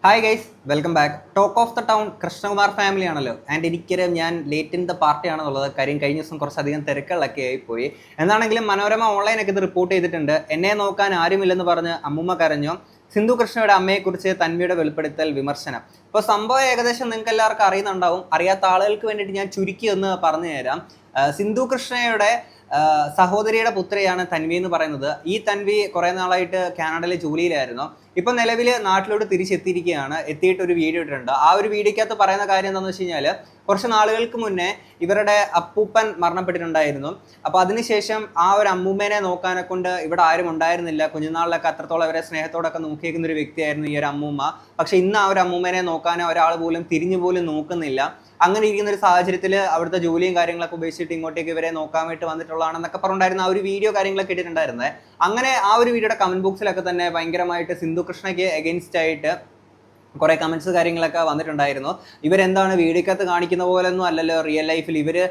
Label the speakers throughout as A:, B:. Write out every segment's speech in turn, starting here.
A: Hi guys, welcome back. Talk of the town Krishnakumar family ആണല്ലോ. And എനിക്കറിയാം ഞാൻ late in the party ആണെന്നുള്ളത്. കാര്യം കഴിഞ്ഞ ദിവസം കുറച്ചധികം തിരക്കുകളൊക്കെ ആയിപ്പോയി. എന്നാണെങ്കിലും മനോരമ ഓൺലൈനൊക്കെ ഇത് റിപ്പോർട്ട് ചെയ്തിട്ടുണ്ട്. എന്നെ നോക്കാൻ ആരുമില്ലെന്ന് പറഞ്ഞ് അമ്മുമ്മ കരഞ്ഞു. സിന്ധു കൃഷ്ണയുടെ അമ്മയെക്കുറിച്ച് തന്വിയുടെ വെളിപ്പെടുത്തൽ വിമർശനം. ഇപ്പോൾ സംഭവം ഏകദേശം നിങ്ങൾക്ക് എല്ലാവർക്കും അറിയുന്നുണ്ടാവും. അറിയാത്ത ആളുകൾക്ക് വേണ്ടിയിട്ട് ഞാൻ ചുരുക്കി ഒന്ന് പറഞ്ഞു തരാം. സിന്ധു കൃഷ്ണയുടെ സഹോദരിയുടെ പുത്രിയാണ് തൻവി എന്ന് പറയുന്നത്. ഈ തൻവി കുറെ നാളായിട്ട് കാനഡയിലെ ജോലിയിലായിരുന്നു. ഇപ്പൊ നിലവിൽ നാട്ടിലോട്ട് തിരിച്ചെത്തിയിരിക്കുകയാണ്. എത്തിയിട്ട് ഒരു വീഡിയോ ഇട്ടിട്ടുണ്ട്. ആ ഒരു വീഡിയോക്കകത്ത് പറയുന്ന കാര്യം എന്താണെന്ന് വെച്ച് കഴിഞ്ഞാൽ, കുറച്ച് നാളുകൾക്ക് മുന്നേ ഇവരുടെ അപ്പൂപ്പൻ മരണപ്പെട്ടിട്ടുണ്ടായിരുന്നു. അപ്പോൾ അതിനുശേഷം ആ ഒരു അമ്മൂമ്മേനെ നോക്കാനെ കൊണ്ട് ഇവിടെ ആരും ഉണ്ടായിരുന്നില്ല. കുഞ്ഞുനാളിലൊക്കെ അത്രത്തോളം അവരെ സ്നേഹത്തോടൊക്കെ നോക്കിയിരിക്കുന്ന ഒരു വ്യക്തിയായിരുന്നു ഈ ഒരു അമ്മൂമ്മ. പക്ഷെ ഇന്ന് ആ ഒരു അമ്മൂമ്മേനെ നോക്കാൻ ഒരാൾ പോലും തിരിഞ്ഞു പോലും നോക്കുന്നില്ല. അങ്ങനെ ഇരിക്കുന്ന ഒരു സാഹചര്യത്തിൽ അവിടുത്തെ ജോലിയും കാര്യങ്ങളൊക്കെ ഉപേക്ഷിച്ചിട്ട് ഇങ്ങോട്ടേക്ക് ഇവരെ നോക്കാൻ വേണ്ടി വന്നിട്ടുള്ളതാണെന്നൊക്കെ പറഞ്ഞിട്ടുണ്ടായിരുന്ന ആ ഒരു വീഡിയോ കാര്യങ്ങളൊക്കെ ഇട്ടിട്ടുണ്ടായിരുന്നത്. അങ്ങനെ ആ ഒരു വീഡിയോയുടെ കമന്റ് ബോക്സിലൊക്കെ തന്നെ ഭയങ്കരമായിട്ട് സിന്ധു കൃഷ്ണയ്ക്ക് എഗെയിൻസ്റ്റ് ആയിട്ട് കുറെ കമന്റ്സ് കാര്യങ്ങളൊക്കെ വന്നിട്ടുണ്ടായിരുന്നു. ഇവരെന്താണ് വീഡിയോക്കകത്ത് കാണിക്കുന്ന പോലെ ഒന്നും അല്ലല്ലോ റിയൽ ലൈഫിൽ, ഇവര്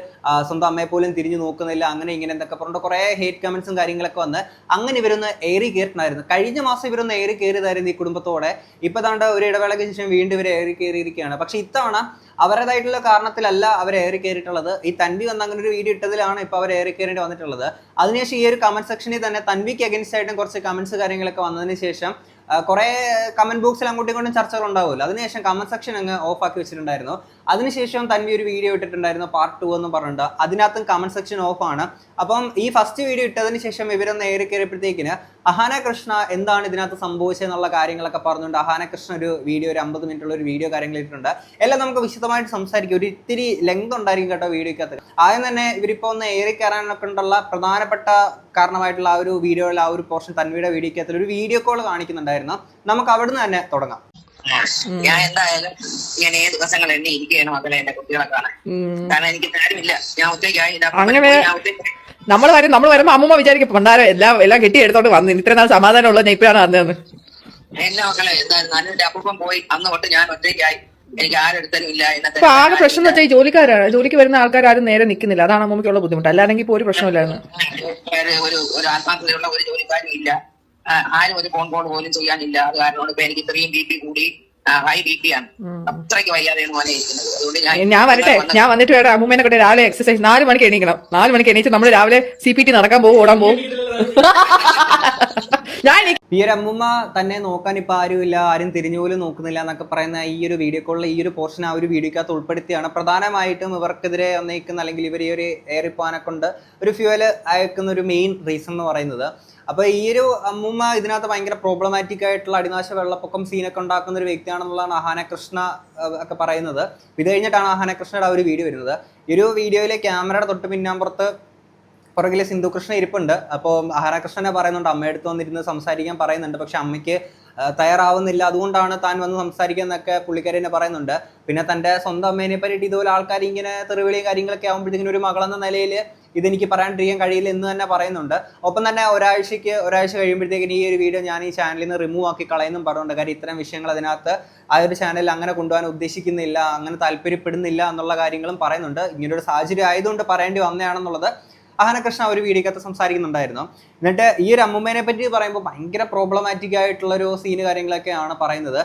A: സ്വന്തം അമ്മയെ പോലും തിരിഞ്ഞു നോക്കുന്നില്ല, അങ്ങനെ ഇങ്ങനെ എന്തൊക്കെ പറഞ്ഞിട്ട് കുറെ ഹേറ്റ് കമന്റ്സും കാര്യങ്ങളൊക്കെ വന്ന് അങ്ങനെ ഇവരൊന്ന് ഏറി കയറിയിട്ടുണ്ടായിരുന്നു. കഴിഞ്ഞ മാസം ഇവരൊന്ന് ഏറി കയറിയതായിരുന്നു ഈ കുടുംബത്തോടെ. ഇപ്പൊ താണ്ട് ഒരു ഇടവേളയ്ക്ക് ശേഷം വീണ്ടും ഇവർ ഏറി കയറിയിരിക്കുകയാണ്. പക്ഷെ ഇത്തവണ അവരുടേതായിട്ടുള്ള കാരണത്തിലല്ല അവർ ഏറി കയറിയിട്ടുള്ളത്. ഈ തൻവി വന്ന് അങ്ങനെ ഒരു വീഡിയോ ഇട്ടതിലാണ് ഇപ്പൊ അവർ ഏറി കയറേണ്ടി വന്നിട്ടുള്ളത്. അതിനുശേഷം ഈ ഒരു കമന്റ് സെക്ഷനിൽ തന്നെ തൻവിക്ക് അഗൻസ്റ്റ് ആയിട്ടും കുറച്ച് കമന്റ്സ് കാര്യങ്ങളൊക്കെ വന്നതിന് ശേഷം കുറെ കമന്റ് ബോക്സിൽ അങ്ങോട്ടും ഇങ്ങോട്ടും ചർച്ചകൾ ഉണ്ടാവുമല്ലോ. അതിനുശേഷം കമന്റ് സെക്ഷൻ അങ്ങ് ഓഫ് ആക്കി വെച്ചിട്ടുണ്ടായിരുന്നു. അതിനുശേഷം തൻവി ഒരു വീഡിയോ ഇട്ടിട്ടുണ്ടായിരുന്നു പാർട്ട് 2 എന്ന് പറഞ്ഞിട്ട്. അതിനകത്തും കമന്റ് സെക്ഷൻ ഓഫ് ആണ്. അപ്പം ഈ ഫസ്റ്റ് വീഡിയോ ഇട്ടതിന് ശേഷം ഇവരൊന്ന് ഏറി കയറിയപ്പോഴത്തേക്കിന് അഹാന കൃഷ്ണ എന്താണ് ഇതിനകത്ത് സംഭവിച്ചതെന്നുള്ള കാര്യങ്ങളൊക്കെ പറഞ്ഞുകൊണ്ട് അഹാന കൃഷ്ണ ഒരു വീഡിയോ, ഒരു 50 മിനിറ്റുള്ള ഒരു വീഡിയോ കാര്യങ്ങൾ ഇട്ടിട്ടുണ്ട്. എല്ലാം നമുക്ക് വിശദമായിട്ട് സംസാരിക്കും. ഒരു ഇത്തിരി ലെങ്ത് ഉണ്ടായിരിക്കും കേട്ടോ വീഡിയോക്കകത്ത്. ആദ്യം തന്നെ ഇവരിപ്പോൾ ഒന്ന് ഏറി കയറാനൊക്കെ ഉള്ള പ്രധാനപ്പെട്ട കാരണമായിട്ടുള്ള ആ ഒരു വീഡിയോയിൽ ആ ഒരു പോർഷൻ തൻവിയുടെ വീഡിയോക്കകത്തിൽ ഒരു വീഡിയോ കോൾ കാണിക്കുന്നുണ്ടായിരുന്നു. നമുക്ക് അവിടുന്ന് തന്നെ തുടങ്ങാം.
B: ഞാൻ എന്തായാലും ഞാൻ ഏത് ദിവസങ്ങൾ എന്നെ ഇരിക്കുകയാണ് മക്കളെ എന്റെ കുട്ടികളെ കാണാൻ. കാരണം എനിക്ക് നേരമില്ല. ഞാൻ ഒറ്റയ്ക്കായില്ല.
C: നമ്മൾ വരുമ്പോ അമ്മൂമ്മ വിചാരിക്കും പണ്ടാരം എല്ലാം കെട്ടി എടുത്തോണ്ട് വന്നു, ഇത്ര നാൾ സമാധാനം ഉള്ള ഞാൻ ഇപ്പോഴാണ് വന്നതെന്ന്.
B: എന്നെ മക്കളെ എന്തായാലും നല്ലൊരു അപ്പൂപ്പൻ പോയി അന്ന് തൊട്ട് ഞാൻ ഒറ്റയ്ക്കായി. എനിക്ക് ആരെടുത്തരും ഇല്ല.
C: ഇപ്പൊ ആകെ പ്രശ്നം എന്ന് വെച്ചാൽ ഈ ജോലിക്ക് വരുന്ന ആൾക്കാർ ആരും നേരെ നിൽക്കുന്നില്ല. അതാണ് അമ്മൂമ്മയ്ക്കുള്ള ബുദ്ധിമുട്ട്. അല്ലാണെങ്കിൽ ഇപ്പൊ ഒരു പ്രശ്നമില്ലായിരുന്നു.
B: ഒരു ആത്മാർത്ഥതയുള്ള ഒരു ജോലിക്കാരും ഇല്ല. ആരും ഒരു ഫോൺ കോൾ പോലും ചെയ്യാനില്ല. അത് കാരണം ഇപ്പൊ എനിക്ക് ഇത്രയും ബി പി കൂടി, ഹൈ ബി പി ആണ്. അത്രയ്ക്ക് വയ്യാതെയാണ് മോനെ ഇരിക്കുന്നത്. അതുകൊണ്ട്
C: ഞാൻ വന്നിട്ട് വേണം അമ്മൂമ്മേനെ കൊണ്ട് രാവിലെ എക്സസൈസ് 4 മണിക്ക് എണീക്കണം. 4 മണിക്ക് എണീച്ച് നമ്മൾ രാവിലെ CPT നടക്കാൻ പോകും, ഓടാൻ പോകും.
A: ഈ ഒരു അമ്മൂമ്മ തന്നെ നോക്കാൻ ഇപ്പൊ ആരുമില്ല, ആരും തിരിഞ്ഞു പോലും നോക്കുന്നില്ല എന്നൊക്കെ പറയുന്ന ഈ ഒരു വീഡിയോ കോളിൽ ഈ ഒരു പോർഷൻ ആ ഒരു വീഡിയോക്കകത്ത് ഉൾപ്പെടുത്തിയാണ് പ്രധാനമായിട്ടും ഇവർക്കെതിരെ വന്നേക്കുന്ന, അല്ലെങ്കിൽ ഇവർ ഈ ഒരു എയറിപ്പാനെ കൊണ്ട് ഒരു ഫ്യൂവല് അയക്കുന്ന ഒരു മെയിൻ റീസൺ എന്ന് പറയുന്നത്. അപ്പൊ ഈ ഒരു അമ്മൂമ്മ ഇതിനകത്ത് ഭയങ്കര പ്രോബ്ലമാറ്റിക് ആയിട്ടുള്ള അടിനാശ വെള്ളപ്പൊക്കം സീനൊക്കെ ഉണ്ടാക്കുന്ന ഒരു വ്യക്തിയാണെന്നുള്ളതാണ് അഹാന കൃഷ്ണ ഒക്കെ പറയുന്നത്. ഇത് കഴിഞ്ഞിട്ടാണ് അഹാന കൃഷ്ണയുടെ ആ ഒരു വീഡിയോ വരുന്നത്. ഈ ഒരു വീഡിയോയിലെ ക്യാമറയുടെ തൊട്ട് പിന്നാമ്പുറത്ത് പുറകിലെ സിന്ധു കൃഷ്ണ ഇരിപ്പുണ്ട്. അപ്പോൾ അഹാന കൃഷ്ണനെ പറയുന്നുണ്ട്, അമ്മയെടുത്ത് വന്നിരുന്ന് സംസാരിക്കാൻ പറയുന്നുണ്ട്. പക്ഷെ അമ്മയ്ക്ക് തയ്യാറാവുന്നില്ല, അതുകൊണ്ടാണ് താൻ വന്ന് സംസാരിക്കുക എന്നൊക്കെ പുള്ളിക്കാരി തന്നെ പറയുന്നുണ്ട്. പിന്നെ തൻ്റെ സ്വന്തം അമ്മേനെ പറ്റിയിട്ട് ഇതുപോലെ ആൾക്കാർ ഇങ്ങനെ തെറിവിളിയും കാര്യങ്ങളൊക്കെ ആകുമ്പോഴത്തേക്കും ഒരു മകളെന്ന നിലയിൽ ഇതെനിക്ക് പറയാണ്ടിരിക്കാൻ കഴിയില്ല എന്ന് തന്നെ പറയുന്നുണ്ട്. ഒപ്പം തന്നെ ഒരാഴ്ച കഴിയുമ്പോഴത്തേക്കും ഈ ഒരു വീഡിയോ ഞാൻ ഈ ചാനലിൽ നിന്ന് റിമൂവ് ആക്കി കളയുന്നും പറഞ്ഞുണ്ട്. കാര്യം ഇത്തരം വിഷയങ്ങൾ അതിനകത്ത് ആ ഒരു ചാനലിൽ അങ്ങനെ കൊണ്ടുപോകാൻ ഉദ്ദേശിക്കുന്നില്ല, അങ്ങനെ താല്പര്യപ്പെടുന്നില്ല എന്നുള്ള കാര്യങ്ങളും പറയുന്നുണ്ട്. ഇങ്ങനൊരു സാഹചര്യം ആയതുകൊണ്ട് പറയേണ്ടി വന്നതാണെന്നുള്ളത് അഹാന കൃഷ്ണ ഒരു വീഡിയോക്കകത്ത് സംസാരിക്കുന്നുണ്ടായിരുന്നു. എന്നിട്ട് ഈ ഒരു അമ്മൂമ്മേനെ പറ്റി പറയുമ്പോൾ ഭയങ്കര പ്രോബ്ലമാറ്റിക് ആയിട്ടുള്ള ഒരു സീന് കാര്യങ്ങളൊക്കെയാണ് പറയുന്നത്.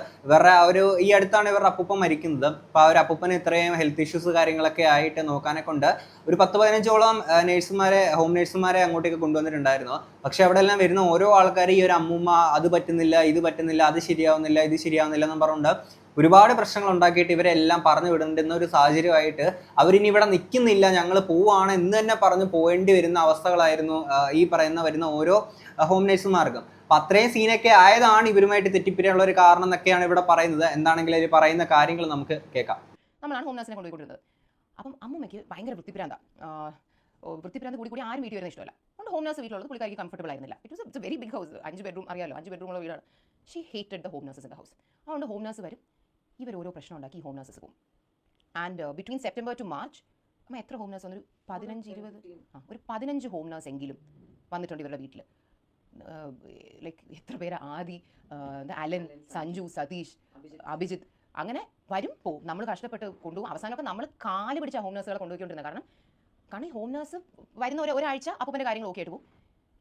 A: ഈ അടുത്താണ് ഇവരുടെ അപ്പൂപ്പൻ മരിക്കുന്നത്. അപ്പോൾ ആ ഒരു അപ്പൂപ്പന് ഇത്രയും ഹെൽത്ത് ഇഷ്യൂസ് കാര്യങ്ങളൊക്കെ ആയിട്ട് നോക്കാനെ കൊണ്ട് ഒരു 10-15ഓളം ഹോം നേഴ്സുമാരെ അങ്ങോട്ടേക്ക് കൊണ്ടുവന്നിട്ടുണ്ടായിരുന്നു. പക്ഷെ അവിടെ എല്ലാം വരുന്ന ഓരോ ആൾക്കാർ ഈ ഒരു അമ്മൂമ്മ അത് പറ്റുന്നില്ല, ഇത് പറ്റുന്നില്ല, അത് ശരിയാവുന്നില്ല, ഇത് ശരിയാവുന്നില്ല എന്നും പറഞ്ഞുകൊണ്ട് ഒരുപാട് പ്രശ്നങ്ങൾ ഉണ്ടാക്കിയിട്ട് ഇവരെല്ലാം പറഞ്ഞു വിടേണ്ടുന്ന ഒരു സാഹചര്യമായിട്ട് അവരിനി ഇവിടെ നിൽക്കുന്നില്ല, ഞങ്ങൾ പോവാണ് എന്ന് തന്നെ പറഞ്ഞ് പോകേണ്ടി വരുന്ന അവസ്ഥകളായിരുന്നു ഈ വരുന്ന ഓരോ ഹോം നേഴ്സുമാർക്കും. അപ്പൊ അത്രയും സീനൊക്കെ ആയതാണ് ഇവരുമായിട്ട് തെറ്റിപ്പിരിയാനുള്ള ഒരു കാരണം എന്നൊക്കെയാണ് ഇവിടെ പറയുന്നത്. എന്താണെങ്കിലും അവർ പറയുന്ന കാര്യങ്ങൾ നമുക്ക് കേൾക്കാം.
D: നമ്മളാണ് ഹോം നേഴ്സിനെ കൊണ്ടുപോയിക്കൊണ്ടിരുന്നത്. അപ്പം അമ്മൂമ്മയ്ക്ക് ഭയങ്കര വൃത്തിപ്രാന്ത് കൂടി ആരും വീട്ടിൽ വരുന്ന ഇഷ്ടമല്ല. അതുകൊണ്ട് ഹോം നേഴ്സ് വീട്ടിലുള്ളത് പുള്ളിക്കാർക്ക് കംഫർട്ടബിൾ ആയിരുന്നില്ല. It's very big house, 5 bedroom അറിയാലോ, 5 ബെഡ്റൂമുള്ള വീടാണ്. She hated the home nurses in the house. അതുകൊണ്ട് ഹോം നേഴ്സ് വരും, ഇവർ ഓരോ പ്രശ്നം ഉണ്ടാക്കി ഹോം നേഴ്സസ് പോകും. And between September to March അമ്മ എത്ര ഹോം നേഴ്സ് വന്നൊരു 15 ഹോം നേഴ്സ് എങ്കിലും വന്നിട്ടുണ്ട് ഇവരുടെ വീട്ടിൽ. ലൈക്ക് എത്ര പേര്, ആദി, അലൻ, സഞ്ജു, സതീഷ്, അഭിജിത്ത്, അങ്ങനെ വരും പോവും. നമ്മൾ കഷ്ടപ്പെട്ട് കൊണ്ടുപോകും. അവസാനമൊക്കെ നമ്മൾ കാല് പിടിച്ച ഹോം നേഴ്സുകളെ കൊണ്ടുപോയിക്കൊണ്ടിരുന്നത്. കാരണം ഈ ഹോം നേഴ്സ് വരുന്ന ഒരാഴ്ച അപ്പൂപ്പൻ്റെ കാര്യങ്ങൾ ഓക്കെ ആയിട്ട് പോകും.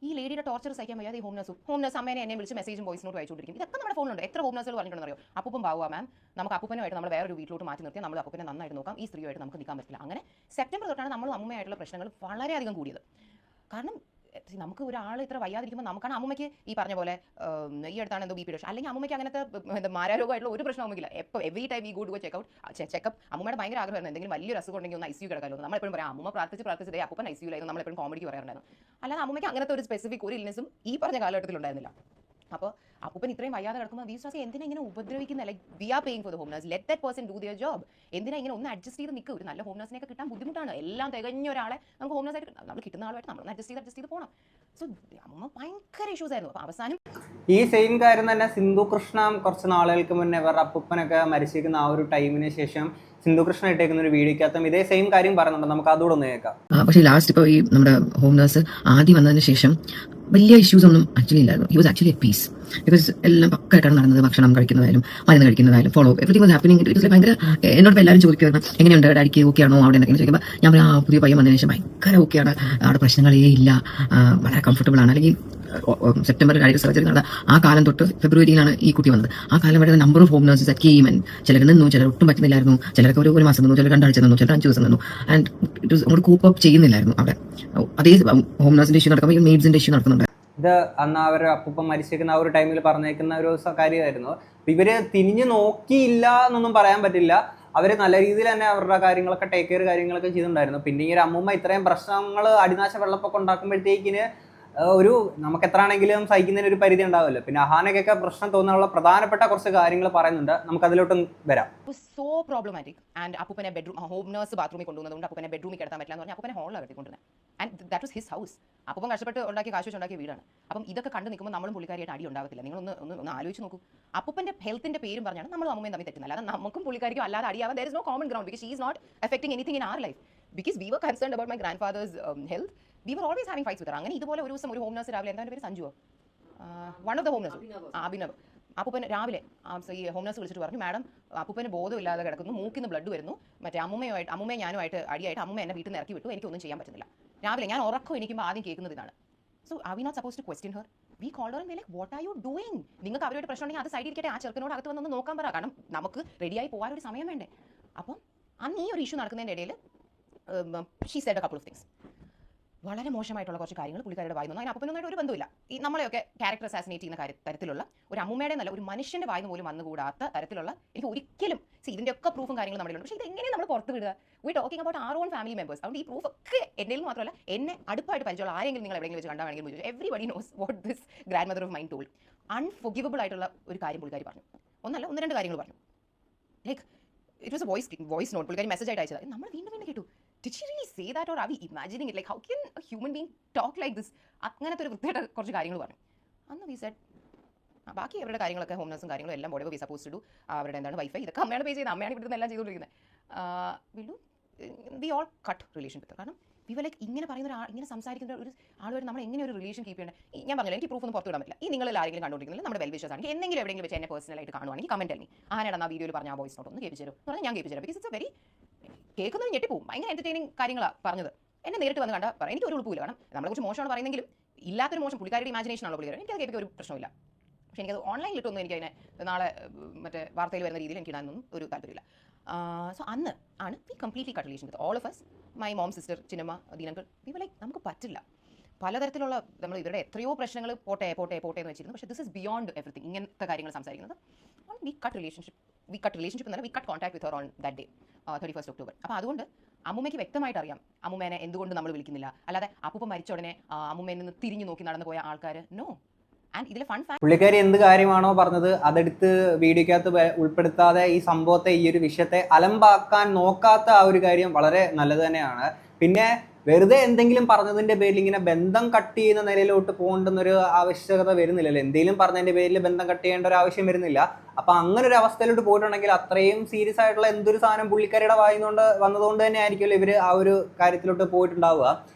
D: ഈ ലേഡിയുടെ ടോർച്ചർ സഹിക്കാൻ വയ്യാതെ ഈ ഹോം നഴ്സ് അമ്മേനെ എന്നെ വിളിച്ച് മെസ്സേജും വോയിസ് നോട്ട് അയച്ചുകൊണ്ടിരിക്കും. ഇതൊക്കെ നമ്മുടെ ഫോണിലുണ്ട്. എത്ര ഹോം നഴ്സുകൾ പറഞ്ഞിട്ടുണ്ടെന്നറിയോ? അപ്പൂപ്പൻ പാവുക മാം, നമുക്ക് അപ്പൂപ്പനുമായിട്ട് നമ്മൾ വേറൊരു വീട്ടിലോട്ട് മാറ്റി നിർത്തിയാൽ നമ്മൾ അപ്പൂപ്പനെ നന്നായിട്ട് നോക്കാം, ഈ സ്ത്രീയായിട്ട് നമുക്ക് നിൽക്കാൻ പറ്റില്ല. അങ്ങനെ സെപ്റ്റംബർ തൊട്ടാണ് നമ്മൾ അമ്മയായിട്ടുള്ള പ്രശ്നങ്ങൾ വളരെയധികം കൂടിയത്. കാരണം നമുക്ക് ഒരാൾ ഇത്ര വയ്യാതിരിക്കുമ്പോൾ നമുക്കാണ് അമ്മയ്ക്ക് ഈ പറഞ്ഞ പോലെ ഈ അടുത്താണ് എന്തോ BP അല്ലെങ്കിൽ അമ്മയ്ക്ക് അങ്ങനത്തെ മാരാരോഗമായിട്ടുള്ള ഒരു പ്രശ്നം അമ്മയ്ക്കില്ല. എപ്പോൾ എവറി ടൈം ഈ ഗുഡ് ചെക്കപ്പ് അമ്മയുടെ ഭയങ്കര ആഗ്രഹമായിരുന്നു എന്തെങ്കിലും വലിയൊരു അസുഖം ഉണ്ടെങ്കിൽ ഒന്ന് ICU കിടക്കാമല്ലോ. നമ്മളെപ്പോഴും പറയാം അമ്മ പ്രാർത്ഥിച്ച് അപ്പൂപ്പൻ ICUലായിരുന്നു, നമ്മളെപ്പോഴും കോമഡിക്ക് പറയാറുണ്ടായിരുന്നു. അല്ലാതെ അമ്മയ്ക്ക് അങ്ങനത്തെ ഒരു സ്പെസിഫിക് ഒരു ഇൽനെസ്സും ഈ പറഞ്ഞ കാലഘട്ടത്തിൽ ഉണ്ടായിരുന്നില്ല. അപ്പോൾ അപ്പൂപ്പൻ ഇത്രയും വയ്യാതെ കിടക്കുമ്പോൾ വീസ് എന്തിനാ ഇങ്ങനെ ഉപദ്രവിക്കുന്ന? Like we are paying for the home nurse, let that person do their job. എന്തിനാ ഇങ്ങനെ ഒന്ന് അഡ്ജസ്റ്റ് ചെയ്ത് നിൽക്കുക? ഒരു നല്ല ഹോം നഴ്സിനെയൊക്കെ കിട്ടാൻ ബുദ്ധിമുട്ടാണ്. എല്ലാം തികഞ്ഞ ഒരാളെ നമുക്ക് ഹോം നഴ്സായിട്ട് നമ്മൾ കിട്ടുന്ന ആളുമായിട്ട് നമ്മൾ അഡ്ജസ്റ്റ് ചെയ്ത് പോകണം. സോ അമ്മ ഭയങ്കര ഇഷ്യൂസ് ആയിരുന്നു. അപ്പോൾ അവസാനം
A: ഈ സെയിം കാര്യം തന്നെ സിന്ധു കൃഷ്ണ കുറച്ച് നാളുകൾക്ക് മുന്നേ ഇവരുടെ അപ്പൂപ്പനൊക്കെ മരിച്ചിരിക്കുന്ന ആ ഒരു ടൈമിന് ശേഷം സിന്ധു കൃഷ്ണ ഇട്ടേക്കുന്ന ഒരു വീഡിയോക്കകത്തും ഇതേ സെയിം കാര്യം പറയുന്നുണ്ട്. നമുക്ക് അതുകൂടെ ഒന്ന് കേൾക്കാം.
E: പക്ഷേ ലാസ്റ്റ് ഇപ്പോൾ ഈ നമ്മുടെ ഹോം നഴ്സ് ആദ്യം വന്നതിന് ശേഷം വലിയ ഇഷ്യൂസ് ഒന്നും ആക്ച്വലി ഇല്ലായിരുന്നു. He was actually a peace. Because എല്ലാം പക്കായിട്ടാണ് നടന്നത്. ഭക്ഷണം കഴിക്കുന്നതായാലും മരുന്ന് കഴിക്കുന്നതായാലും follow everything was happening. It was ഭയങ്കര എന്നോട് എല്ലാവരും ചോദിക്കുമായിരുന്നു എങ്ങനെയുണ്ട് ഡാഡിക്ക് ഓക്കെ ആണോ അവിടെ എന്നൊക്കെ ചോദിക്കുമ്പോൾ ഞാൻ പറയാം പുതിയ പയ്യൻ വന്നതിന് ശേഷം ഭയങ്കര ഓക്കെയാണ്, അവിടെ പ്രശ്നങ്ങളേ ഇല്ല, വളരെ കംഫർട്ടബിൾ ആണ്. അല്ലെങ്കിൽ സെപ്റ്റംബർ കാര്യം സർജറി നടന്ന ആ കാലം തൊട്ട് ഫെബ്രുവരിയിലാണ് ഈ കുട്ടി വന്നത്. ആ കാലം വരെ number of home nurses at came. ചിലർ നിന്നു, ചിലർ ഒട്ടും പറ്റുന്നില്ലായിരുന്നു, ചിലർക്ക് ഒരു മാസം നിന്നു, ചിലർ 2 ആഴ്ച നിന്നു, ചിലർ 5 ദിവസം നിന്നു. ആൻഡ് ഇറ്റ് വാസ് അങ്ങോട്ട് കൂപ്പ് അപ്പ് ചെയ്യുന്നില്ലായിരുന്നു അവിടെ. അതേ ഹോം നഴ്സിന്റെ ഇഷ്യൂ നടക്കുമ്പോൾ ഈ മെയ്ഡ്സിന്റെ ഇഷ്യൂ നടക്കുന്നുണ്ട്.
A: ഇത് അന്ന് അവർ അപ്പൂപ്പൻ മരിച്ചിരിക്കുന്ന ആ ഒരു ടൈമിൽ പറഞ്ഞേക്കുന്ന ഒരു കാര്യമായിരുന്നു. ഇവര് തിരിഞ്ഞു നോക്കിയില്ല എന്നൊന്നും പറയാൻ പറ്റില്ല. അവർ നല്ല രീതിയിൽ തന്നെ അവരുടെ കാര്യങ്ങളൊക്കെ ടേക്ക് കെയർ കാര്യങ്ങളൊക്കെ ചെയ്തിട്ടുണ്ടായിരുന്നു. പിന്നെ ഈ ഒരു അമ്മൂമ്മ ഇത്രയും പ്രശ്നങ്ങൾ അടിനാശ വെള്ളപ്പൊക്കം ഉണ്ടാക്കുമ്പോഴത്തേക്കിന് ഒരു നമുക്ക് എത്ര ആണെങ്കിലും സഹിക്കുന്നതിന് ഒരു പരിധി ഉണ്ടാവുമല്ലോ. പിന്നെ അഹാനക്കൊക്കെ പ്രശ്നം തോന്നാനുള്ള പ്രധാനപ്പെട്ട കുറച്ച് കാര്യങ്ങൾ പറയുന്നുണ്ട്. നമുക്ക് അതിലോട്ടും വരാം.
D: So problematic. ആൻഡ് അപ്പൂപ്പനെ ബെഡ്റൂം ഹോം നഴ്സ് ബാത്റൂമിൽ കൊണ്ടുവന്നതുകൊണ്ട് അപ്പൂപ്പനെ ബെഡ്റൂമിൽ കിടത്താൻ പറ്റില്ല എന്ന് പറഞ്ഞാൽ അപ്പൂപ്പനെ ഹോളിലാണ് കെട്ടിക്കൊണ്ടുവന്നത്. And that was his house. അപ്പൂപ്പൻ കഷ്ടപ്പെട്ട് കാശ് വെച്ചുണ്ടാക്കിയ വീടാണ്. അപ്പം ഇതൊക്കെ കണ്ടു നിൽക്കുമ്പോൾ നമ്മളും പുള്ളിക്കാരിയായിട്ട് അടി ഉണ്ടാവത്തില്ല. നിങ്ങളൊന്ന് ആലോചിച്ച് നോക്കൂ. അപ്പൂപ്പന്റെ ഹെൽത്തിന്റെ പേരും പറഞ്ഞാണ് നമ്മൾ അമ്മയും തമ്മിൽ തെറ്റുന്നത്. അല്ലാതെ നമുക്കും പുള്ളിക്കാരിക്കും അല്ലാതെ അടിയാവാൻ there is no common ground because she is not affecting anything in our life. Because we were concerned about my grandfather's health. We were always having fights with her. അങ്ങനെ ഇതുപോലെ ഒരു ദിവസം ഒരു ഹോം നഴ്സ് രാവിലെ, എന്താ പേര്, സഞ്ജുവോ, one of the home nurse, Abhinav, അപ്പൂപ്പൻ രാവിലെ ഈ ഹോം നഴ്സ് വിളിച്ചിട്ട് പറഞ്ഞു മാഡം അപ്പൂപ്പന് ബോധമില്ലാതെ കിടക്കുന്നു, മൂക്കിന്ന് ബ്ലഡ് വരുന്നു, മറ്റേ അമ്മയും ഞാനുമായിട്ട് അടിയായിട്ട് അമ്മ എന്നെ വീട്ടിൽ നിന്ന് ഇറക്കി വിട്ടു, എനിക്കൊന്നും ചെയ്യാൻ പറ്റുന്നില്ല. രാവിലെ ഞാൻ ഉറക്കം എനിക്കുമ്പോൾ ആദ്യം കേൾക്കുന്നത് ഇതാണ്. So are we not suppose to question her? We call her and like what are you doing? നിങ്ങൾക്ക് അവരുടെ പ്രശ്നം ഉണ്ടെങ്കിൽ അത് സൈഡിൽ ഇരിക്കട്ടെ, ആ ചെറുക്കനോട് അകത്ത് വന്നൊന്ന് നോക്കാൻ പറ. കാരണം നമുക്ക് റെഡിയായി പോകാൻ ഒരു സമയം വേണ്ടേ. അപ്പം അന്ന് ഈ ഒരു ഇഷ്യൂ നടക്കുന്നതിൻ്റെ ഇടയിൽ she said A couple of things. വളരെ മോശമായിട്ടുള്ള കുറച്ച് കാര്യങ്ങൾ പുള്ളിക്കാരുടെ വായിന്നു. അതിന് അപ്പൂപ്പനൊന്നായിട്ട് ഒരു ബന്ധമില്ല. ഈ നമ്മളെയൊക്കെ ക്യാരക്ടർ അസാസിനേറ്റ് ചെയ്യുന്ന തരത്തിലുള്ള ഒരു അമ്മൂമ്മയുടെ നല്ല ഒരു മനുഷ്യന്റെ വായിന്ന് പോലും വന്നുകൂടാത്ത തരത്തിലുള്ള എനിക്ക് ഒരിക്കലും ഇതിൻ്റെയൊക്കെ പ്രൂഫും കാര്യങ്ങളും നമ്മളുണ്ട്. പക്ഷേ ഇതെങ്ങനെ നമ്മൾ പുറത്ത് വിടുക? V talking about R on family members. അതുകൊണ്ട് ഈ പ്രൂഫ് ഒക്കെ എൻ്റെ മാത്രമല്ല, എന്നെ അടുപ്പായിട്ട് പരിചയമുള്ള ആരെങ്കിലും നിങ്ങൾ എവിടെയെങ്കിലും വെച്ച് കണ്ടാണെങ്കിലും everybody knows what this grandmother of mine told. Unforgivable ആയിട്ടുള്ള ഒരു കാര്യം പുള്ളിക്കാരി പറഞ്ഞു. ഒന്നല്ല, 1-2 കാര്യങ്ങൾ പറഞ്ഞു. Like it was a voice note പുള്ളിക്കാരി മെസ്സേജ് ആയിട്ട് അയച്ചത്. നമ്മൾ വീണ്ടും കേട്ടു. Did she really say that or are we imagining it? Like how can a human being talk like this? അങ്ങനത്തെ ഒരു വൃത്തിയായിട്ട് കുറച്ച് കാര്യങ്ങൾ പറഞ്ഞു. അന്ന് വി സെഡ് ബാക്കി അവരുടെ കാര്യങ്ങളൊക്കെ ഹോം നഴ്സും കാര്യങ്ങളും എല്ലാം വി സപ്പോസ് ടു ഡു. അവരുടെ എന്താണ് വൈഫൈ ഇതൊക്കെ അമ്മയാണ് പേ ചെയ്യുന്നത്, അമ്മയാണ് ഇവിടുന്ന് എല്ലാം ചെയ്തുകൊണ്ടിരിക്കുന്നത്. വി ഓൾ കട്ട് റിലേഷൻ വിത്ത്. കാരണം വി വർ ലൈക്ക് ഇങ്ങനെ പറയുന്ന ഇങ്ങനെ സംസാരിക്കുന്ന ഒരു ആളുമായിട്ട് നമ്മൾ എങ്ങനെ ഒരു റിലേഷൻ കീപ്പ് ചെയ്യേണ്ടത്? ഞാൻ പറഞ്ഞില്ല, എനിക്ക് പ്രൂഫ് ഒന്നും പുറത്തു വിടാൻ പറ്റില്ല. ഈ നിങ്ങളിൽ ആരെങ്കിലും കണ്ടുകൊണ്ടിരിക്കുന്നത് നമ്മുടെ വെൽ വിഷേഴ്സ് ആണെങ്കിൽ എന്തെങ്കിലും എവിടെയെങ്കിലും വെച്ച് എന്നെ പേഴ്സണലായിട്ട് കാണുവാണെങ്കിൽ കമന്റ് ചെയ്യണം. ആരാണ് ആ വീഡിയോയിൽ പറഞ്ഞ ആ വോയിസ് നോട്ട് ഒന്ന് കേൾപ്പിച്ചു തരും എന്ന് പറഞ്ഞാൽ ഞാൻ കേൾപ്പിച്ചു തരാം. ബിക്കോസ് ഇറ്റ്സ് എ വെരി കേൾക്കുന്നത് ഞെട്ടിപ്പോവും. ഭയങ്കര എന്റർടൈനിങ് കാര്യങ്ങളാണ് പറഞ്ഞത്. എന്നെ നേരിട്ട് വന്ന് കണ്ടാൽ പറയാം എനിക്ക് ഒരു ഉൾപ്പില്ല. കാരണം നമ്മളെക്കുറിച്ച് മോശമാണ് പറയുന്നെങ്കിലും ഇല്ലാത്തൊരു മോശം പുള്ളിക്കാരുടെ ഇമാജിനേഷൻ ആണല്ലോ പുള്ളിക്കാരൻ. എനിക്കത് കേൾപ്പിക്കാൻ ഒരു പ്രശ്നമില്ല. പക്ഷേ എനിക്കത് ഓൺലൈനിലിട്ടൊന്നും എനിക്കതിനെ നാളെ മറ്റേ വാർത്തയിൽ വരുന്ന രീതിയിൽ എനിക്ക് ഇടാനൊന്നും ഒരു താല്പര്യമില്ല. സോ അന്ന് ആണ് we completely cut relation with all of us. My mom, sister, ചിന്നമ്മ, ദീനങ്കൾ. വി വർ ലൈക്ക് നമുക്ക് പറ്റില്ല. പലതരത്തിലുള്ള നമ്മൾ ഇവരുടെ എത്രയോ പ്രശ്നങ്ങൾ പോട്ടെ എന്ന് വെച്ചിരുന്നു. പക്ഷേ ദിസ് ഇസ് ബിയോണ്ട് എവറിത്തിങ്. ഇങ്ങനത്തെ കാര്യങ്ങൾ സംസാരിക്കുന്നത് വി കട്ട് റിലേഷൻഷിപ്പ് എന്നല്ല, we cut contact with her on that day 31st October. അപ്പോൾ അതുകൊണ്ട് അമ്മൂമ്മയ്ക്ക് വ്യക്തമായിട്ട് അറിയാം അമ്മൂമ്മേനെ എന്തുകൊണ്ട് നമ്മൾ വിളിക്കുന്നില്ല. അല്ലാതെ അപ്പൂപ്പ മരിച്ച ഉടനെ അമ്മൂമ്മയിൽ നിന്ന് തിരിഞ്ഞു നോക്കി നടന്നു പോയ ആൾക്കാർ നോ. ആൻഡ് ഇതിലെ ഫൺ ഫാക്ട്,
A: പുള്ളിക്കാരി എന്ത് കാര്യമാണോ പറഞ്ഞത് അതെടുത്ത് വീഡിയോക്കകത്ത് ഉൾപ്പെടുത്താതെ ഈ സംഭവത്തെ, ഈ ഒരു വിഷയത്തെ അലമ്പാക്കാൻ നോക്കാത്ത ആ ഒരു കാര്യം വളരെ നല്ലത് തന്നെയാണ്. പിന്നെ വെറുതെ എന്തെങ്കിലും പറഞ്ഞതിന്റെ പേരിൽ ഇങ്ങനെ ബന്ധം കട്ട് ചെയ്യുന്ന നിലയിലോട്ട് പോകേണ്ടെന്നൊരു ആവശ്യകത വരുന്നില്ലല്ലോ. എന്തെങ്കിലും പറഞ്ഞതിന്റെ പേരിൽ ബന്ധം കട്ട് ചെയ്യേണ്ട ഒരു ആവശ്യം വരുന്നില്ല. അപ്പൊ അങ്ങനെ ഒരു അവസ്ഥയിലോട്ട് പോയിട്ടുണ്ടെങ്കിൽ അത്രയും സീരിയസ് ആയിട്ടുള്ള എന്തൊരു സാധനം പുള്ളിക്കാരിയുടെ വായിന്നുകൊണ്ട് വന്നതുകൊണ്ട് തന്നെ ആയിരിക്കുമല്ലോ ഇവര് ആ ഒരു കാര്യത്തിലോട്ട് പോയിട്ടുണ്ടാവുക.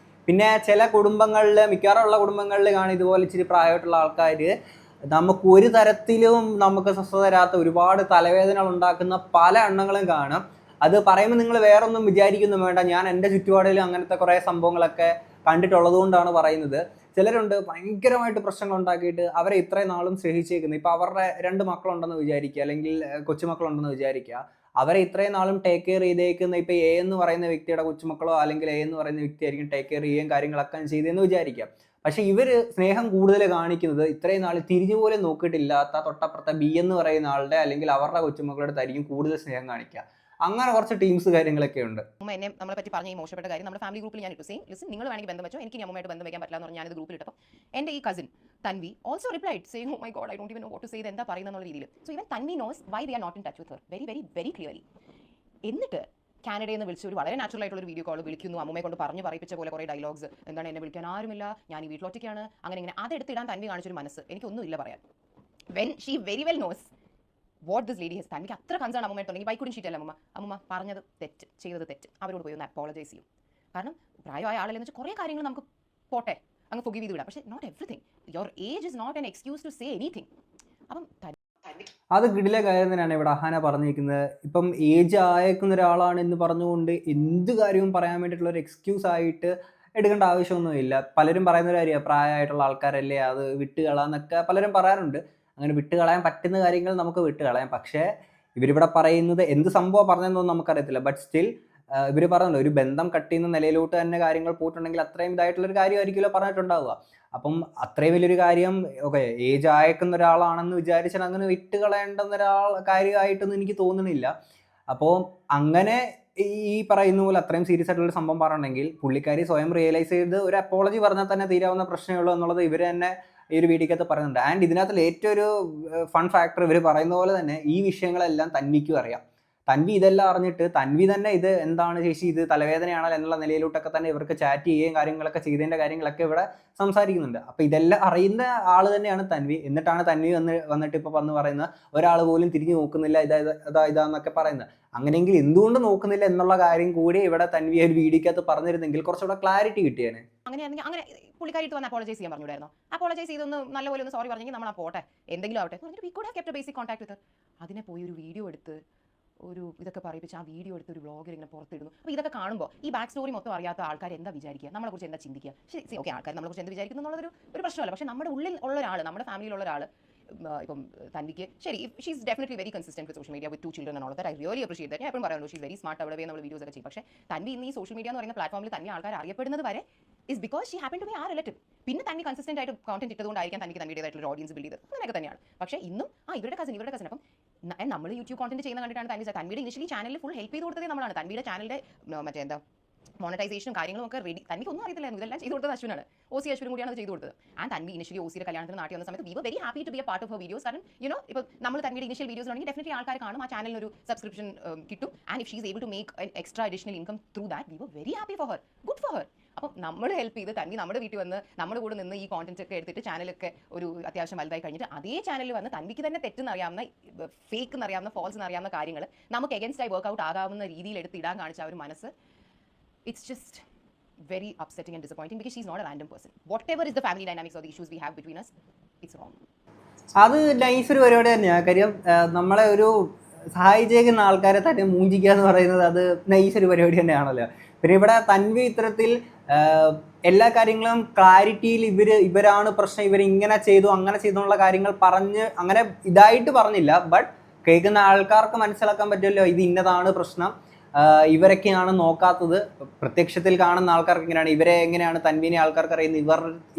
A: പിന്നെ ചില കുടുംബങ്ങളിൽ, മിക്കവാറുള്ള കുടുംബങ്ങളിൽ കാണും ഇതുപോലെ ഇച്ചിരി പ്രായമായിട്ടുള്ള ആൾക്കാർ നമുക്ക് ഒരു തരത്തിലും നമുക്ക് സ്വസ്ഥത തരാത്ത ഒരുപാട് തലവേദനകൾ ഉണ്ടാക്കുന്ന പല എണ്ണങ്ങളും കാണും. അത് പറയുമ്പോൾ നിങ്ങൾ വേറൊന്നും വിചാരിക്കൊന്നും വേണ്ട. ഞാൻ എൻ്റെ ചുറ്റുപാടിലും അങ്ങനത്തെ കുറേ സംഭവങ്ങളൊക്കെ കണ്ടിട്ടുള്ളത് കൊണ്ടാണ് പറയുന്നത്. ചിലരുണ്ട് ഭയങ്കരമായിട്ട് പ്രശ്നങ്ങൾ ഉണ്ടാക്കിയിട്ട് അവരെ ഇത്രയും നാളും സ്നേഹിച്ചേക്കുന്നത്. ഇപ്പം അവരുടെ 2 മക്കളുണ്ടെന്ന് വിചാരിക്കുക, അല്ലെങ്കിൽ കൊച്ചുമക്കളുണ്ടെന്ന് വിചാരിക്കുക. അവരെ ഇത്രയും നാളും ടേക്ക് കെയർ ചെയ്തേക്കുന്ന ഇപ്പം എ എന്ന് പറയുന്ന വ്യക്തിയുടെ കൊച്ചുമക്കളോ അല്ലെങ്കിൽ എ എന്ന് പറയുന്ന വ്യക്തിയായിരിക്കും ടേക്ക് കെയർ ചെയ്യുകയും കാര്യങ്ങളൊക്കെ ചെയ്തതെന്ന് വിചാരിക്കാം. പക്ഷെ ഇവർ സ്നേഹം കൂടുതൽ കാണിക്കുന്നത് ഇത്രയും നാൾ തിരിഞ്ഞു പോലും നോക്കിയിട്ടില്ലാത്ത തൊട്ടപ്പുറത്തെ ബി എന്ന് പറയുന്ന ആളുടെ അല്ലെങ്കിൽ അവരുടെ കൊച്ചുമക്കളുടെ ആയിരിക്കും കൂടുതൽ സ്നേഹം കാണിക്കുക. അങ്ങനെ കുറച്ച് ടീംസ് കാര്യങ്ങളൊക്കെ ഉണ്ട്.
D: എന്നെ നമ്മളെ പറ്റി പറഞ്ഞ ഈ മോശപ്പെട്ട കാര്യം നമ്മുടെ ഫാമിലി ഗ്രൂപ്പിൽ ഞാൻ ഇട്ടു. സെയിം ലിസൺ, നിങ്ങൾ വേണമെങ്കിൽ ബന്ധം വെച്ചോ, എനിക്ക് അമ്മയുമായിട്ട് ബന്ധം വയ്ക്കാൻ പറ്റില്ല എന്ന് പറഞ്ഞാൽ ഞാനിത് ഗ്രൂപ്പിൽ ഇട്ടപ്പോൾ എൻ്റെ ഈ cousin Tanvi also replied saying oh my God I don't even know what to say, എന്താ പറയുന്ന രീതിയിൽ. So even Tanvi knows why we are not in touch with her very very very clearly. എന്നിട്ട് കാനഡയിൽ നിന്ന് വിളിച്ച് ഒരു വളരെ നാച്ചുറൽ ആയിട്ടുള്ള ഒരു വീഡിയോ കോൾ വിളിക്കുന്നു, അമ്മയെ കൊണ്ട് പറഞ്ഞു പറയിപ്പിച്ച പോലെ കുറേ ഡയലോഗ്സ്, എന്താണ് എന്നെ വിളിക്കാൻ ആരുമില്ല, ഞാൻ ഈ വീട്ടിലൊറ്റയ്ക്കാണ്, അങ്ങനെ ഇങ്ങനെ. അതെടുത്തിടാൻ തൻവി കാണിച്ചൊരു മനസ്സ് എനിക്കൊന്നുമില്ല പറയാൻ. When she very well knows what this lady has. തനിക്ക് അത്ര കൺസേൺ അമ്മയുണ്ടെങ്കിൽ ബൈക്കുടിൻ ഷീറ്റല്ല അമ്മ പറഞ്ഞത് തെറ്റ്, ചെയ്തത് തെറ്റ്, അവരോട് പോയി ഒന്ന് അപ്പോളജൈസ് ചെയ്യും. കാരണം പ്രായമായ ആളല്ലെന്ന് വെച്ചാൽ കുറേ കാര്യങ്ങൾ നമുക്ക് പോട്ടെ അങ്ങ് ഫൊഗീവ് ചെയ്ത് വിടാം. പക്ഷേ not everything. Your age is not an excuse to say anything. അപ്പം
A: അത് കിടിലെ കാര്യം തന്നെയാണ് ഇവിടെ അഹാന പറഞ്ഞിരിക്കുന്നത്. ഇപ്പം ഏജ് ആയേക്കുന്ന ഒരാളാണ് എന്ന് പറഞ്ഞുകൊണ്ട് എന്ത് കാര്യവും പറയാൻ വേണ്ടിയിട്ടുള്ള ഒരു എക്സ്ക്യൂസ് ആയിട്ട് എടുക്കേണ്ട ആവശ്യമൊന്നുമില്ല. പലരും പറയുന്ന ഒരു കാര്യമാണ്, പ്രായമായിട്ടുള്ള ആൾക്കാരല്ലേ അത് വിട്ടുകളാന്നൊക്കെ പലരും പറയാറുണ്ട്. അങ്ങനെ വിട്ടുകളയാൻ പറ്റുന്ന കാര്യങ്ങൾ നമുക്ക് വിട്ടുകളയാം. പക്ഷേ ഇവരിവിടെ പറയുന്നത് എന്ത് സംഭവം പറഞ്ഞതെന്നൊന്നും നമുക്കറിയത്തില്ല. ബട്ട് സ്റ്റിൽ ഇവർ പറഞ്ഞല്ലോ, ഒരു ബന്ധം കട്ട് ചെയ്യുന്ന നിലയിലോട്ട് തന്നെ കാര്യങ്ങൾ പോയിട്ടുണ്ടെങ്കിൽ അത്രയും ഇതായിട്ടുള്ളൊരു കാര്യമായിരിക്കുമല്ലോ പറഞ്ഞിട്ടുണ്ടാവുക. അപ്പം അത്രയും വലിയൊരു കാര്യം ഓക്കെ ഏജ് ആയേക്കുന്ന ഒരാളാണെന്ന് വിചാരിച്ചാൽ അങ്ങനെ വിട്ടുകളയേണ്ടുന്ന കാര്യമായിട്ടൊന്നും എനിക്ക് തോന്നുന്നില്ല. അപ്പോൾ അങ്ങനെ ഈ പറയുന്ന പോലെ അത്രയും സീരിയസ് ആയിട്ടുള്ള സംഭവം പറഞ്ഞിട്ടുണ്ടെങ്കിൽ പുള്ളിക്കാരി സ്വയം റിയലൈസ് ചെയ്ത് ഒരു അപ്പോളജി പറഞ്ഞാൽ തന്നെ തീരാവുന്ന പ്രശ്നമേ ഉള്ളൂ എന്നുള്ളത് ഇവർ തന്നെ ഈ ഒരു വീഡിയോക്കകത്ത് പറയുന്നുണ്ട്. ആൻഡ് ഇതിനകത്ത് ഏറ്റവും ഒരു ഫൺ ഫാക്ടർ ഇവർ പറയുന്ന പോലെ തന്നെ ഈ വിഷയങ്ങളെല്ലാം തൻവിക്കും അറിയാം. തൻവി ഇതെല്ലാം അറിഞ്ഞിട്ട് തൻവി തന്നെ ഇത് എന്താണ് ചേച്ചി ഇത് തലവേദനയാണല്ലോ എന്നുള്ള നിലയിലോട്ടൊക്കെ തന്നെ ഇവർക്ക് ചാറ്റ് ചെയ്യുകയും കാര്യങ്ങളൊക്കെ ചെയ്തതിൻ്റെ കാര്യങ്ങളൊക്കെ ഇവിടെ സംസാരിക്കുന്നുണ്ട്. അപ്പോൾ ഇതെല്ലാം അറിയുന്ന ആൾ തന്നെയാണ് തൻവി. എന്നിട്ടാണ് തൻവി വന്നിട്ട് ഇപ്പോൾ വന്ന് പറയുന്നത് ഒരാൾ പോലും തിരിഞ്ഞു നോക്കുന്നില്ല ഇതാന്നൊക്കെ പറയുന്നത്. അങ്ങനെയെങ്കിൽ എന്തുകൊണ്ട് നോക്കുന്നില്ല എന്നുള്ള കാര്യം കൂടി ഇവിടെ തൻവി ഒരു വീഡിയോക്കകത്ത് പറഞ്ഞിരുന്നെങ്കിൽ കുറച്ചുകൂടെ ക്ലാരിറ്റി കിട്ടിയേനെ.
D: അങ്ങനെ പുള്ളിക്കാരിട്ട് വന്ന് അപ്പോളജൈസ് ചെയ്യാൻ പറഞ്ഞുണ്ടായിരുന്നു. അപ്പോളജൈസ് ചെയ്തൊന്ന് നല്ലപോലെ ഒന്ന് സോറി പറഞ്ഞെങ്കിൽ നമ്മൾ പോട്ടെ എന്തെങ്കിലും ആവട്ടെ എന്നിട്ട് we could have kept A basic contact വിത്ത്. അതിനെ പോയി ഒരു വീഡിയോ എടുത്ത് ഒരു ഇതൊക്കെ പറയിപ്പിച്ച് ആ വീഡിയോ എടുത്ത് ഒരു വ്ളോഗിൽ ഇങ്ങനെ പുറത്തിടുന്നു. അപ്പോൾ ഇതൊക്കെ കാണുമ്പോൾ ഈ ബാക്ക് സ്റ്റോറി മൊത്തം അറിയാത്ത ആൾക്കാർ എന്താ വിചാരിക്കുക, നമ്മളെക്കുറിച്ച് എന്താ ചിന്തിക്കുക? ശരി ഓക്കെ, ആൾക്കാർ നമ്മളെക്കുറിച്ച് എന്ത് വിചാരിക്കുന്നു എന്നുള്ളതൊരു പ്രശ്നമല്ല. പക്ഷേ നമ്മുടെ ഉള്ളിൽ ഉള്ള ഒരാൾ, നമ്മുടെ ഫാമിലിയിലുള്ള ഒരാൾ, ഇപ്പം തൻവിക്ക് ശരി she is definitely very consistent with social media with 2 children and all of that. I really appreciate that. ഞാൻ എപ്പോഴും പറയുന്നു ഷീ ഈസ് വെരി സ്മാർട്ട്, അവിടെ നമ്മൾ വീഡിയോസ് ഒക്കെ ചെയ്യും. പക്ഷേ തൻവി ഇന്ന് ഈ സോഷ്യൽ മീഡിയ എന്ന് പറയുന്ന പ്ലാറ്റ്ഫോമിൽ തന്നെ ആൾക്കാർ അറിയപ്പെടുന്നത് വരെ is because she happen to be our relative. പിന്നെ തൻവി കൺസിസ്റ്റന്റ് ആയിട്ട് കോൺടെന്റ് ഇട്ടതുകൊണ്ടായിരിക്കാം തനിക്ക് തൻവിയുടേതായിട്ടുള്ള ഓഡിയൻസ് ബിൽഡ് ചെയ്തത്. അങ്ങനെയൊക്കെ തന്നെയാണ്. പക്ഷേ ഇന്നും ഇവരുടെ കസിൻ അപ്പം നമ്മൾ യൂട്യൂബ് കോൺടെന്റ് ചെയ്യുന്ന കണ്ടിട്ടാണ് തൻവിയുടെ ഇനിഷ്യലി ചാനലിൽ ഫുൾ ഹെൽപ്പ് ചെയ്ത് കൊടുത്തതേ നമ്മളാണ്. തൻവിയുടെ ചാനലിന്റെ മറ്റേ എന്താ മോണിറ്റൈസേഷനും കാര്യങ്ങളും ഒക്കെ റെഡി. തനിക്ക് ഒന്നും അറിയത്തില്ലായിരുന്നു, ഇതെല്ലാം ചെയ്തു കൊടുത്തത് അശ്വിനാണ്. OC അശ്വിനും കൂടിയാണ് അത് ചെയ്തു കൊടുത്തത്. ആൻഡ് തൻവി ഇനിഷ്യലി OCയുടെ കല്യാണത്തിന് നാട്ടിൽ വന്ന സമയത്ത് we were very happy to be a part of her videos. കാരണം ഇപ്പോൾ നമ്മൾ തൻവിയുടെ ഇനിഷ്യൽ വീഡിയോസ് ആണെങ്കിൽ ഡെഫിനറ്റ്ലി ആൾക്കാർ കാണും, ആ ചാനലിന് ഒരു സബ്സ്ക്രിപ്ഷൻ കിട്ടും. And if she is able to make extra additional income through that we were very happy for her, good for her. അപ്പം നമ്മൾ ഹെൽപ്പ് ചെയ്ത് തൻവി നമ്മുടെ വീട്ടിൽ വന്ന് നമ്മുടെ കൂടെ നിന്ന് ഈ കോൺടെന്റ് ഒക്കെ എടുത്തിട്ട് ചാനലൊക്കെ ഒരു അത്യാവശ്യം വലുതായി കഴിഞ്ഞിട്ട് അതേ ചാനലിൽ വന്ന് തൻവിക്ക് തന്നെ തെറ്റെന്നറിയാവുന്ന, ഫേക്ക് എന്നറിയാവുന്ന, ഫോൾസ് എന്നറിയാവുന്ന കാര്യങ്ങൾ നമുക്ക് എഗൻസ്റ്റ് ആയി വർക്ക്ഔട്ട് ആകാവുന്ന രീതിയിൽ എടുത്ത് ഇടാൻ കാണിച്ച ആ ഒരു മനസ്സ്, it's just very upsetting and disappointing because she's not a random person. Whatever is the family dynamics or the issues we have between us, it's wrong.
A: അത് നൈസ് ഒരു പരിപാടി തന്നെയാണ്. കാര്യം നമ്മളെ ഒരു സഹായിച്ചേക്കുന്ന ആൾക്കാരെ തന്നെ മൂഞ്ചിക്കുക എന്ന് പറയുന്നത് അത് നൈസ് ഒരു പരിപാടി തന്നെയാണല്ലോ. പിന്നെ ഇവിടെ തൻവി ഇത്തരത്തിൽ എല്ലാ കാര്യങ്ങളും ക്ലാരിറ്റിയിൽ ഇവരാണ് പ്രശ്നം, ഇവരിങ്ങനെ ചെയ്തു അങ്ങനെ ചെയ്തു എന്നുള്ള കാര്യങ്ങൾ പറഞ്ഞ് അങ്ങനെ ഇതായിട്ട് പറഞ്ഞില്ല. ബട്ട് കേൾക്കുന്ന ആൾക്കാർക്ക് മനസ്സിലാക്കാൻ പറ്റുമല്ലോ ഇത് ഇന്നതാണ് പ്രശ്നം, ഇവരൊക്കെയാണ് നോക്കാത്തത്. പ്രത്യക്ഷത്തിൽ കാണുന്ന ആൾക്കാർക്ക് എങ്ങനെയാണ് ഇവരെ എങ്ങനെയാണ് തൻവിനെ ആൾക്കാർക്ക് അറിയുന്നത്,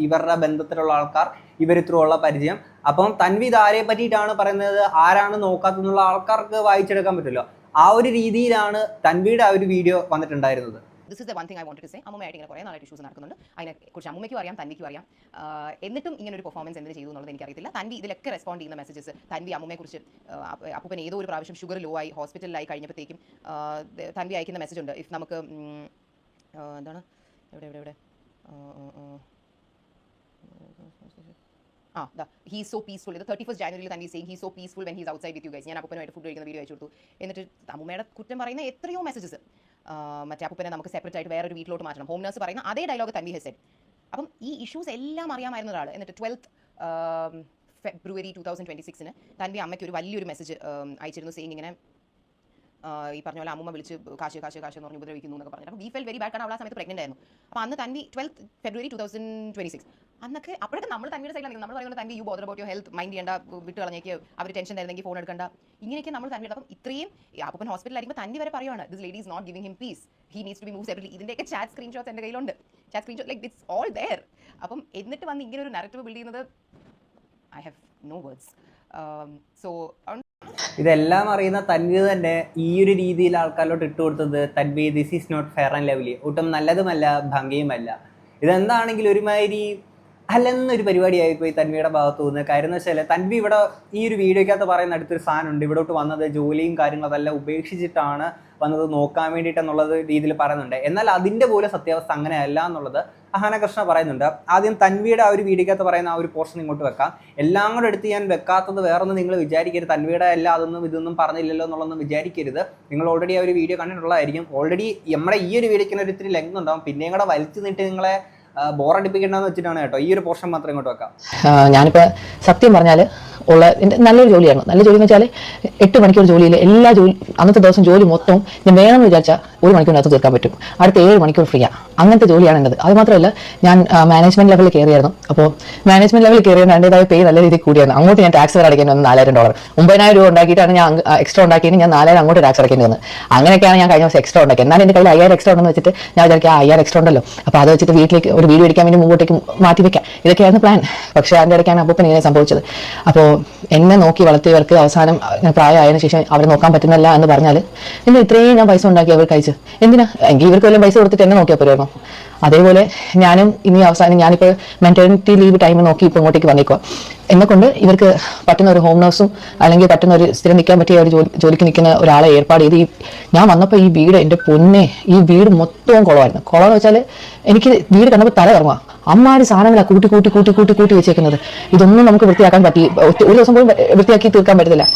A: ഇവരുടെ ബന്ധത്തിലുള്ള ആൾക്കാർ ഇവരിത്രയുള്ള പരിചയം. അപ്പം തൻവി ഇത് ആരെ പറ്റിയിട്ടാണ് പറയുന്നത്, ആരാണ് നോക്കാത്തതെന്നുള്ള ആൾക്കാർക്ക് വായിച്ചെടുക്കാൻ പറ്റുമല്ലോ. ആ ഒരു രീതിയിലാണ് തൻവിയുടെ ആ ഒരു വീഡിയോ വന്നിട്ടുണ്ടായിരുന്നത്.
D: This is the one thing I wanted to say. അമ്മൂമ്മയായിട്ട് ഇങ്ങനെ കുറേ നാളായിട്ട് ഇഷ്യൂസ് നടക്കുന്നുണ്ട്. അതിനെക്കുറിച്ച് അമ്മൂമ്മയ്ക്കും അറിയാം, തൻവിക്കും അറിയാം. എന്നിട്ടും ഇങ്ങനെ ഒരു പെർഫോമൻസ് എന്തിനു ചെയ്തു എന്നുള്ളത് എനിക്കറിയത്തില്ല. തൻവി ഇതിലൊക്കെ റെസ്പോണ്ട് ചെയ്യുന്ന മെസ്സേജസ്, തൻവി അമ്മൂമ്മയെക്കുറിച്ച് അപ്പൂപ്പൻ ഏതോ ഒരു പ്രാവശ്യം ഷുഗർ ലോ ആയി ഹോസ്പിറ്റലിലായി കഴിഞ്ഞപ്പോഴത്തേക്കും തൻവി അയക്കുന്ന മെസ്സേജ് ഉണ്ട്. ഇഫ് നമുക്ക് എന്താണ് എവിടെ he's so peaceful. ഇത് 31st January Tanvi saying he's so peaceful when he's outside with you guys. ഞാൻ അപ്പൂപ്പനുമായിട്ട് ഫുഡ് കഴിക്കുന്ന വീഡിയോ അയച്ചു കൊടുത്തു. എന്നിട്ട് അമ്മൂമ്മയുടെ കുറ്റം പറയുന്ന എത്രയോ മെസ്സേജസ്, മറ്റേ അപ്പൂപ്പനെ നമുക്ക് സെപ്പറേറ്റ് ആയിട്ട് വേറൊരു വീട്ടിലോട്ട് മാറ്റണം, ഹോം നഴ്സ് പറയുന്ന അതേ ഡയലോഗ് തൻവി ഹസ് സെഡ്. അപ്പം ഈ ഇഷ്യൂസ് എല്ലാം അറിയാമായിരുന്ന ഒരാൾ എന്നിട്ട് 12th February 2026 തൻവി അമ്മയ്ക്ക് ഒരു വലിയൊരു മെസ്സേജ് അയച്ചിരുന്നു, സെയിങ് ഇങ്ങനെ ഈ പറഞ്ഞ പോലെ അമ്മൂമ്മ വിളിച്ച് കാശ് എന്ന് പറഞ്ഞ് ഉപദ്രവിക്കുന്നു എന്നൊക്കെ പറഞ്ഞിട്ട്. അപ്പോൾ വി ഫെൽ വെരി ബാഡ്, കാരണം അവൾ ആ സമയത്ത് പ്രഗ്നൻ്റ് ആയിരുന്നു. അപ്പോൾ അന്ന് തൻവി 12th February 2026 അന്നൊക്കെ അപ്പോഴൊക്കെ നമ്മൾ തന്നിയുടെ സൈഡിലാണ് നമ്മൾ പറയുന്നത് തന്റെ you bother about your health mind ചെയ്യേണ്ട, വിട്ട് കളഞ്ഞേക്ക്, അവർ ടെൻഷൻ തരുന്നെങ്കിൽ ഫോൺ എടുക്കണ്ട, ഇങ്ങനെയൊക്കെ നമ്മൾ തന്നിയുടെ. അപ്പം ഇത്രയും അപ്പം ഹോസ്പിറ്റലായിരിക്കും തന്നെ വരെ പറയുവാണ് this lady is not giving him peace, he needs to be move separately. ഇതിന്റെയൊക്കെ ചാറ്റ് സ്ക്രീൻഷോട്ട്സ് എൻ്റെ കയ്യിലുണ്ട്, chat screenshot like it's all there. അപ്പം എന്നിട്ട് വന്ന് ഇങ്ങനെ ഒരു നാരറ്റീവ് ബിൽഡ് ചെയ്യുന്നത് I have no words. So
A: ഇതെല്ലാം അറിയുന്ന തൻവി തന്നെ ഈ ഒരു രീതിയിൽ ആൾക്കാരിലോട്ട് ഇട്ട് കൊടുത്തത് Tanvi this is not fair and lovely, ഒട്ടും നല്ലതുമല്ല ഭംഗിയുമല്ല. ഇതെന്താണെങ്കിലും ഒരുമാതിരി അല്ലെന്നൊരു പരിപാടിയായിപ്പോയി തൻവിയുടെ ഭാഗത്തു നിന്ന്. കാര്യം എന്ന് വെച്ചാൽ തൻവി ഇവിടെ ഈ ഒരു വീഡിയോയ്ക്കകത്ത് പറയുന്ന അടുത്തൊരു സാധനമുണ്ട്, ഇവിടോട്ട് വന്നത് ജോലിയും കാര്യങ്ങളും അതെല്ലാം ഉപേക്ഷിച്ചിട്ടാണ് വന്നത് നോക്കാൻ വേണ്ടിയിട്ടെന്നുള്ളത് രീതിയിൽ പറയുന്നുണ്ട്. എന്നാൽ അതിൻ്റെ പോലും സത്യാവസ്ഥ അങ്ങനെയല്ല എന്നുള്ളത് അഹാന കൃഷ്ണ പറയുന്നുണ്ട്. ആദ്യം തൻവിയുടെ ആ ഒരു വീഡിയോക്കകത്ത് പറയുന്ന ആ ഒരു പോർഷൻ ഇങ്ങോട്ട് വെക്കാം. എല്ലാം കൂടെ എടുത്ത് ഞാൻ വെക്കാത്തത് വേറൊന്നും നിങ്ങൾ വിചാരിക്കരുത്, തൻവിയുടെ എല്ലാം അതൊന്നും ഇതൊന്നും പറഞ്ഞില്ലല്ലോ എന്നുള്ളതൊന്നും വിചാരിക്കരുത്. നിങ്ങൾ ഓൾറെഡി ആ ഒരു വീഡിയോ കണ്ടിട്ടുള്ളതായിരിക്കും. ഓൾറെഡി നമ്മുടെ ഈ ഒരു വീഡിയോക്കിന് ഒരു ഇത്തിരി ലെങ്ത് ഉണ്ടാവും, പിന്നെയും കൂടെ വലിച്ചു നീട്ടി നിങ്ങളെ ബോറടിപ്പിക്കേണ്ടെന്ന് വെച്ചിട്ടാണ് കേട്ടോ ഈ ഒരു പോർഷൻ മാത്രം ഇങ്ങോട്ട് വെക്കാം.
E: ഞാനിപ്പോൾ സത്യം പറഞ്ഞാൽ ഉള്ള നല്ലൊരു ജോലിയാണ്. നല്ല ജോലി എന്ന് വെച്ചാൽ 8 മണിക്കൂർ ജോലിയിൽ എല്ലാ ജോലി അന്നത്തെ ദിവസം ജോലി മൊത്തം ഞാൻ വേണമെന്ന് വിചാരിച്ചാൽ 1 മണിക്കൂറിനകത്ത് തീർക്കാൻ പറ്റും. അടുത്ത 7 മണിക്കൂർ ഫ്രീ ആണ്. അങ്ങനത്തെ ജോലിയാണ് എൻ്റെത്. അത് മാത്രമല്ല ഞാൻ മാനേജ്മെന്റ് ലെവലിൽ കയറിയായിരുന്നു. അപ്പോൾ മാനേജ്മെന്റ് ലെവലിൽ കയറിയാൽ അതിൻ്റെതായ പേ നല്ല രീതിയിൽ കൂടിയാണ്. അങ്ങോട്ട് ഞാൻ ടാക്സ് അടയ്ക്കാൻ വന്നത് $4000. 9000 രൂപ ഉണ്ടാക്കിയിട്ടാണ് ഞാൻ എക്സ്ട്രാ ഉണ്ടാക്കിയത്. ഞാൻ 4000 അങ്ങോട്ട് ടാക്സ് അടയ്ക്കേണ്ടി വന്നത്. അങ്ങനെയൊക്കെയാണ് ഞാൻ കഴിഞ്ഞ ദിവസം എക്സ്ട്രാ ഉണ്ടാക്കിയത്. എന്നാൽ എൻ്റെ കയ്യിൽ 5000 എക്സ്ട്രാ ഉണ്ടെന്ന് വെച്ചിട്ട് ഞാൻ വിചാരിക്കുക 5000 എക്സ്ട്രാ ഉണ്ടല്ലോ, അപ്പോൾ അത് വെച്ചിട്ട് വീട്ടിലേക്ക് ഒരു വീഡിയോ എടുക്കാൻ വേണ്ടി മുമ്പോട്ടേക്ക് മാറ്റി വെക്കാം, ഇതൊക്കെയായിരുന്നു പ്ലാൻ. പക്ഷേ അതിൻ്റെ ഇടയ്ക്കാണ് അപ്പോൾ ഇങ്ങനെ സംഭവിച്ചത്. അപ്പോൾ എന്നെ നോക്കി വളർത്തിയവർക്ക് അവസാനം പ്രായമായതിനു ശേഷം അവരെ നോക്കാൻ പറ്റുന്നില്ല എന്ന് പറഞ്ഞാൽ എന്നെ ഇത്രയും ഞാൻ പൈസ ഉണ്ടാക്കി അവർ കഴിച്ച് എന്തിനാ? എങ്കിൽ ഇവർക്ക് വല്ലതും പൈസ കൊടുത്തിട്ട് എന്നെ നോക്കിയാൽ പോരുമായിരുന്നു. അതേപോലെ ഞാനും ഇനി അവസാനം ഞാനിപ്പോൾ മെറ്റേണിറ്റി ലീവ് ടൈം നോക്കി ഇപ്പോൾ ഇങ്ങോട്ടേക്ക് വന്നേക്കുക. എന്നെക്കൊണ്ട് ഇവർക്ക് പറ്റുന്ന ഒരു ഹോം നഴ്സും അല്ലെങ്കിൽ പറ്റുന്ന ഒരു സ്ഥിരം നിൽക്കാൻ പറ്റിയ ഒരു ജോലിക്ക് നിൽക്കുന്ന ഒരാളെ ഏർപ്പാട് ചെയ്ത് ഞാൻ വന്നപ്പോൾ ഈ വീട് എൻ്റെ പൊന്നെ ഈ വീട് മൊത്തവും കുളമായിരുന്നു. കുളമെന്ന് വെച്ചാൽ എനിക്ക് വീട് കണ്ടപ്പോൾ തല കറങ്ങുക. അമ്മാര് സാധനങ്ങളാണ് കൂട്ടി കൂട്ടി കൂട്ടി കൂട്ടി കൂട്ടി വെച്ചേക്കുന്നത്. ഇതൊന്നും നമുക്ക് വൃത്തിയാക്കാൻ പറ്റി ഒരു ദിവസം പോലും വൃത്തിയാക്കി തീർക്കാൻ പറ്റത്തില്ല.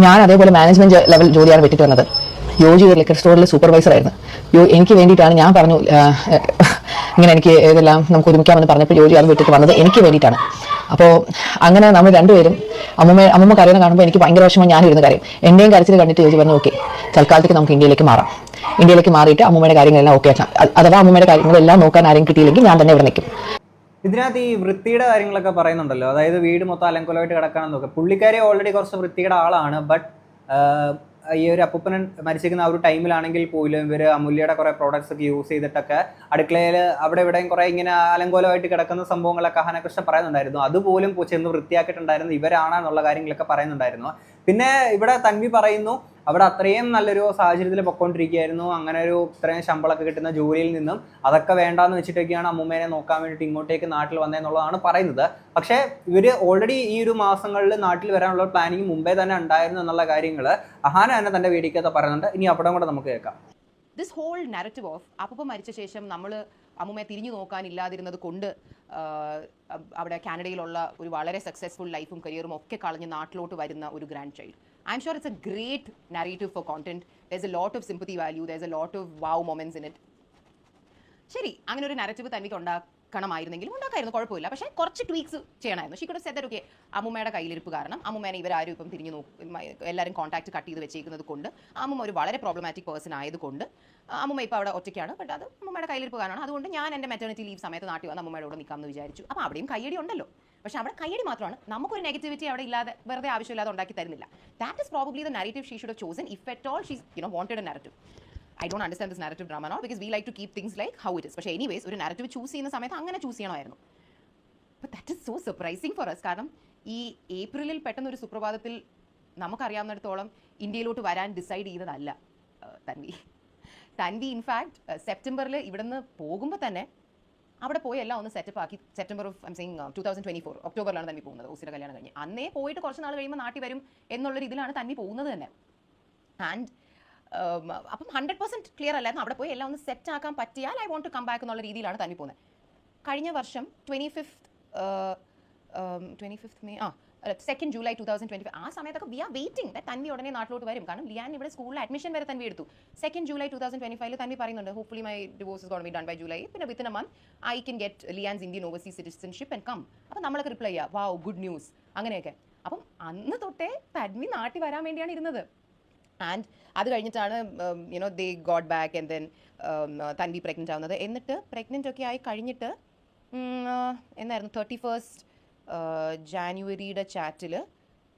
E: ഞാൻ അതേപോലെ മാനേജ്മെന്റ് ലെവൽ ജോലിയാണ് വിട്ടിട്ട് വന്നത്. യോജി ഒരു ലിക്കർ സ്റ്റോറിൽ സൂപ്പർവൈസർ ആയിരുന്നു. എനിക്ക് വേണ്ടിയിട്ടാണ് ഞാൻ പറഞ്ഞു ഇങ്ങനെ എനിക്ക് ഇതെല്ലാം നമുക്ക് ഒരുമിക്കാമെന്ന് പറഞ്ഞപ്പോൾ യോജി അത് വിട്ടിട്ട് വന്നത് എനിക്ക് വേണ്ടിയിട്ടാണ്. അപ്പോൾ അങ്ങനെ നമ്മൾ രണ്ടുപേരും അമ്മമ്മ കരയുന്ന കാണുമ്പോൾ എനിക്ക് ഭയങ്കര വിഷമം, ഞാൻ ഇരുന്ന് കരയും. എൻ്റെയും കരച്ചിൽ കണ്ടിട്ട് യോജി പറഞ്ഞു ഓക്കെ തൽക്കാലത്തേക്ക് നമുക്ക് ഇന്ത്യയിലേക്ക് മാറാം, ഇന്ത്യയിലേക്ക് മാറിയിട്ട് അമ്മമ്മയുടെ കാര്യങ്ങളെല്ലാം ഓക്കെ ആക്കാം, അഥവാ അമ്മമ്മയുടെ കാര്യങ്ങളെല്ലാം നോക്കാൻ ആരെയും കിട്ടിയില്ലെങ്കിൽ ഞാൻ തന്നെ ഇവിടെ നിൽക്കും.
A: ഇതിനകത്ത് ഈ വൃത്തിയുടെ കാര്യങ്ങളൊക്കെ പറയുന്നുണ്ടല്ലോ, അതായത് വീട് മൊത്തം അലങ്കോലമായിട്ട് കിടക്കാണെന്ന് നോക്കുക. പുള്ളിക്കാരി ഓൾറെഡി കുറച്ച് വൃത്തിയുടെ ആളാണ്. ബട്ട് ഈ ഒരു അപ്പൂപ്പനൻ മരിച്ചിരിക്കുന്ന ആ ഒരു ടൈമിലാണെങ്കിൽ പോലും ഇവർ അമൂല്യയുടെ കുറേ പ്രോഡക്ട്സ് ഒക്കെ യൂസ് ചെയ്തിട്ടൊക്കെ അടുക്കളയിൽ അവിടെ ഇവിടെയും കുറേ ഇങ്ങനെ അലങ്കോലമായിട്ട് കിടക്കുന്ന സംഭവങ്ങളൊക്കെ അഹാനകൃഷ്ണ പറയുന്നുണ്ടായിരുന്നു. അതുപോലും ചെന്ന് വൃത്തിയാക്കിയിട്ടുണ്ടായിരുന്നു ഇവരാണെന്നുള്ള കാര്യങ്ങളൊക്കെ പറയുന്നുണ്ടായിരുന്നു. പിന്നെ ഇവിടെ തൻവി പറയുന്നു അവിടെ അത്രയും നല്ലൊരു സാഹചര്യത്തിൽ പൊയ്ക്കൊണ്ടിരിക്കുകയായിരുന്നു, അങ്ങനെ ഒരു ഇത്രയും ശമ്പളമൊക്കെ കിട്ടുന്ന ജോലിയിൽ നിന്നും അതൊക്കെ വേണ്ടാന്ന് വെച്ചിട്ടൊക്കെയാണ് അമ്മൂമ്മേനെ നോക്കാൻ വേണ്ടിയിട്ട് ഇങ്ങോട്ടേക്ക് നാട്ടിൽ വന്നതെന്നുള്ളതാണ് പറയുന്നത്. പക്ഷേ ഇവർ ഓൾറെഡി ഈ ഒരു മാസങ്ങളിൽ നാട്ടിൽ വരാനുള്ള പ്ലാനിങ് മുമ്പേ തന്നെ ഉണ്ടായിരുന്നു എന്നുള്ള കാര്യങ്ങൾ അഹാന തന്നെ തൻ്റെ വീഡിയോക്കകത്ത് പറയുന്നുണ്ട്. ഇനി അവിടെ കൂടെ നമുക്ക് കേൾക്കാം.
D: ദിസ് ഹോൾ നാരറ്റീവ് ഓഫ് അപ്പൂപ്പ മരിച്ച ശേഷം നമ്മൾ അമ്മൂമ്മയെ തിരിഞ്ഞു നോക്കാനില്ലാതിരുന്നത് കൊണ്ട് അവിടെ കാനഡയിലുള്ള ഒരു വളരെ സക്സസ്ഫുൾ ലൈഫും കരിയറും ഒക്കെ കളഞ്ഞ് നാട്ടിലോട്ട് വരുന്ന ഒരു grand child. I'm sure it's a great narrative for content. There's a lot of sympathy value. There's a lot of wow moments in it. ശരി, അങ്ങനെ ഒരു നാരറ്റീവ് തനിക്ക് ഉണ്ടാക്കണമായിരുന്നെങ്കിലും ഉണ്ടാക്കായിരുന്നു, കുഴപ്പമില്ല. പക്ഷേ കുറച്ച് ട്വീക്സ് ചെയ്യണമായിരുന്നു. She could have said that okay അമ്മൂമ്മയുടെ കയ്യിലിരിപ്പ് കാരണം അമ്മൂമ്മേനെ ഇവരാരും ഇപ്പം തിരിഞ്ഞു എല്ലാവരും കോൺടാക്ട് കട്ട് ചെയ്ത് വെച്ചേക്കുന്നത് കൊണ്ട് അമ്മൂമ്മ ഒരു വളരെ പ്രോബ്ലമാറ്റിക് പേഴ്സൺ ആയതുകൊണ്ട് അമ്മൂമ്മ ഇപ്പോൾ അവിടെ ഒറ്റയ്ക്കാണ്. ബട്ട് അത് അമ്മൂമ്മയുടെ കയ്യിലിരിപ്പ് കാരണമാണ്. അതുകൊണ്ട് ഞാൻ എൻ്റെ മെറ്റേണിറ്റി ലീവ് സമയത്ത് നാട്ടിൽ വന്ന് അമ്മൂമ്മയുടെ കൂടെ നിൽക്കാമെന്ന് വിചാരിച്ചു. അപ്പോൾ അവിടെയും കയ്യടി ഉണ്ടല്ലോ. പക്ഷേ അവിടെ കയ്യടി മാത്രമാണ്, നമുക്കൊരു നെഗറ്റിവിറ്റി അവിടെ ഇല്ലാതെ വെറുതെ ആവശ്യമില്ലാതെ ഉണ്ടാക്കി തരുന്നില്ല. That is probably the narrative she should have chosen if at all she's wanted a narrative. I don't understand this narrative drama now because we like to keep things like how it is. പക്ഷേ anyways ഒരു narrative choose ചെയ്യുന്ന സമയത്ത് അങ്ങനെ choose ചെയ്യണമായിരുന്നു. But that is so surprising for us. കാരണം ഈ ഏപ്രിലിൽ പെട്ടെന്ന് ഒരു സുപ്രഭാതത്തിൽ നമുക്കറിയാവുന്നിടത്തോളം ഇന്ത്യയിലോട്ട് വരാൻ ഡിസൈഡ് ചെയ്തതല്ല തൻവി. ഇൻഫാക്ട് സെപ്റ്റംബറിൽ ഇവിടുന്ന് പോകുമ്പോൾ തന്നെ അവിടെ പോയി എല്ലാം ഒന്ന് സെറ്റപ്പ് ആക്കി. സെപ്റ്റംബർ ഓഫ് 2024 ഒക്ടോബറിലാണ് തൻവി പോകുന്നത്. ഓസിയുടെ കല്യാണം കഴിഞ്ഞ് അന്നേ പോയിട്ട് കുറച്ച് നാൾ കഴിയുമ്പോൾ നാട്ടിൽ വരും എന്നുള്ളൊരു ഇതിലാണ് തൻവി പോകുന്നത് തന്നെ. ആൻഡ് അപ്പം 100% ക്ലിയർ അല്ലായിരുന്നു. അവിടെ പോയി എല്ലാം ഒന്ന് സെറ്റ് ആക്കാൻ പറ്റിയാൽ I want to come back എന്നുള്ള രീതിയിലാണ് തൻവി പോകുന്നത്. കഴിഞ്ഞ വർഷം 25th May 2nd July 2025 ആ സമയത്തൊക്കെ we are waiting that Tanvi ഉടനെ നാട്ടിലോട്ട് വരും. കാരണം ലിയാൻ ഇവിടെ സ്കൂളിൽ അഡ്മിഷൻ വരെ തൻവി എടുത്തു. 2nd July 2025 തൻവി പറയുന്നുണ്ട് hopefully my divorce is gonna be done by July. പിന്നെ within a month I can get liens Indian overseas citizenship and come. അപ്പം നമ്മളൊക്കെ റിപ്ലൈ ചെയ്യുക വാവ് ഗുഡ് ന്യൂസ് അങ്ങനെയൊക്കെ. അപ്പം അന്ന് തൊട്ടേ തൻവി നാട്ടിൽ വരാൻ വേണ്ടിയാണ് ഇരുന്നത്. ആൻഡ് അത് കഴിഞ്ഞിട്ടാണ് they got back and then Tanvi pregnant ആവുന്നത്. എന്നിട്ട് പ്രഗ്നൻ്റ് ഒക്കെ ആയി കഴിഞ്ഞിട്ട് എന്നായിരുന്നു 31st ജാനുവരിയുടെ ചാറ്റിൽ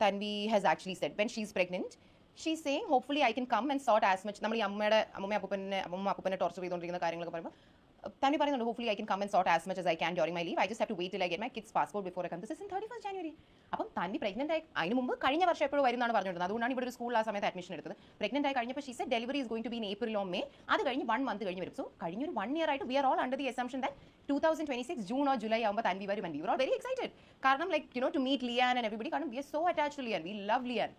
D: Tanvi has actually said when she is pregnant she saying hopefully I can come and sort as much നമ്മൾ ഈ അമ്മ അപ്പൂപ്പനെ ടോർച്ചർ ചെയ്തുകൊണ്ടിരിക്കുന്ന കാര്യങ്ങളൊക്കെ പറയുമ്പോൾ തൻവി പറയുന്നുണ്ട് hopefully I can come and sort as much as I can during my leave. I just have to wait till I get my kids passport before I come. This is in 31st January. അപ്പം Tanvi pregnant ആയി അതിന് മുമ്പ് കഴിഞ്ഞ വർഷം എപ്പോഴും വരുന്നതാണ് പറഞ്ഞിരുന്നത്. അതുകൊണ്ടാണ് ഇവിടെ ഒരു സ്കൂളിൽ ആ സമയത്ത് അഡ്മിഷൻ എടുത്തത്. പ്രഗ്നന്റ് ആയി കഴിഞ്ഞപ്പോൾ she said delivery is going to be in April or May. അത് കഴിഞ്ഞ് 1 month കഴിഞ്ഞ് വരും. സോ കഴിഞ്ഞൊരു 1 year ആയിട്ട് we are all under the assumption that 2026 June or July ആകുമ്പോൾ തൻവി വരും. And we are all very excited. കാരണം to meet Lian and everybody. കാരണം we are so attached to Lian. We love Lian.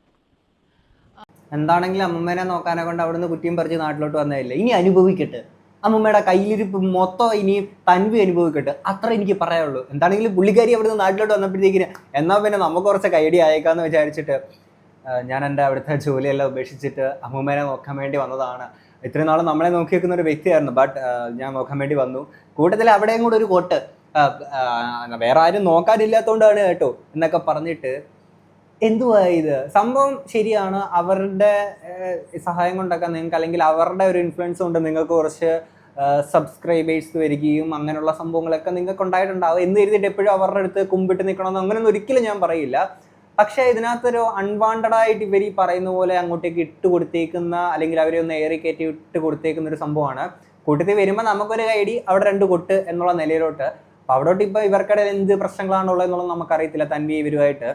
A: എന്താണെങ്കിലും അമ്മമ്മേനെ നോക്കാനെ കൊണ്ട് അവിടുന്ന് കുറ്റിയും പറിച്ച് നാട്ടിലോട്ട് വന്നതല്ലേ, ഇനി അനുഭവിക്കട്ടെ. അമ്മമ്മയുടെ കയ്യിലിരിപ്പ് മൊത്തം ഇനി തൻവി അനുഭവിക്കട്ടെ, അത്ര എനിക്ക് പറയാനുള്ളൂ. എന്താണെങ്കിലും പുള്ളിക്കാരി അവിടുന്ന് നാട്ടിലോട്ട് വന്നപ്പോഴത്തേക്കിന് എന്നാൽ പിന്നെ നമുക്ക് കുറച്ച് കൈയടി അയക്കാമെന്ന് വിചാരിച്ചിട്ട് ഞാൻ എൻ്റെ അവിടുത്തെ ജോലിയെല്ലാം ഉപേക്ഷിച്ചിട്ട് അമ്മമ്മേനെ നോക്കാൻ വേണ്ടി വന്നതാണ്. ഇത്രയും നാൾ നമ്മളെ നോക്കി വെക്കുന്ന ഒരു വ്യക്തിയായിരുന്നു, ബട്ട് ഞാൻ നോക്കാൻ വേണ്ടി വന്നു. കൂട്ടത്തിൽ അവിടെയും കൂടെ ഒരു കോട്ട് വേറെ ആരും നോക്കാനില്ലാത്തതുകൊണ്ടാണ് കേട്ടോ എന്നൊക്കെ പറഞ്ഞിട്ട് എന്തുവാ ഇത് സംഭവം. ശരിയാണ്, അവരുടെ സഹായം കൊണ്ടൊക്കെ നിങ്ങൾക്ക്, അല്ലെങ്കിൽ അവരുടെ ഒരു ഇൻഫ്ലുവൻസ് കൊണ്ട് നിങ്ങൾക്ക് കുറച്ച് സബ്സ്ക്രൈബേഴ്സ് വരികയും അങ്ങനെയുള്ള സംഭവങ്ങളൊക്കെ നിങ്ങൾക്ക് ഉണ്ടായിട്ടുണ്ടാവും എന്ന് കരുതിയിട്ട് എപ്പോഴും അവരുടെ അടുത്ത് കുമ്പിട്ട് നിൽക്കണമെന്ന് അങ്ങനെയൊന്നും ഒരിക്കലും ഞാൻ പറയില്ല. പക്ഷേ ഇതിനകത്തൊരു അൺവാണ്ടഡ് ആയിട്ട് ഇവർ ഈ പറയുന്ന പോലെ അങ്ങോട്ടേക്ക് ഇട്ട് കൊടുത്തേക്കുന്ന, അല്ലെങ്കിൽ അവരെ ഒന്ന് ഏറി കയറ്റി ഇട്ട് കൊടുത്തേക്കുന്ന ഒരു സംഭവമാണ്. കൂട്ടത്തിൽ വരുമ്പോൾ നമുക്കൊരു ഐഡി അവിടെ 2 കൊട്ട് എന്നുള്ള നിലയിലോട്ട്. അപ്പോൾ അവിടോട്ട് ഇപ്പോൾ ഇവർക്കിടയിൽ എന്ത് പ്രശ്നങ്ങളാണുള്ളത് എന്നുള്ളത് നമുക്കറിയത്തില്ല തൻവി ഇവരുമായിട്ട്.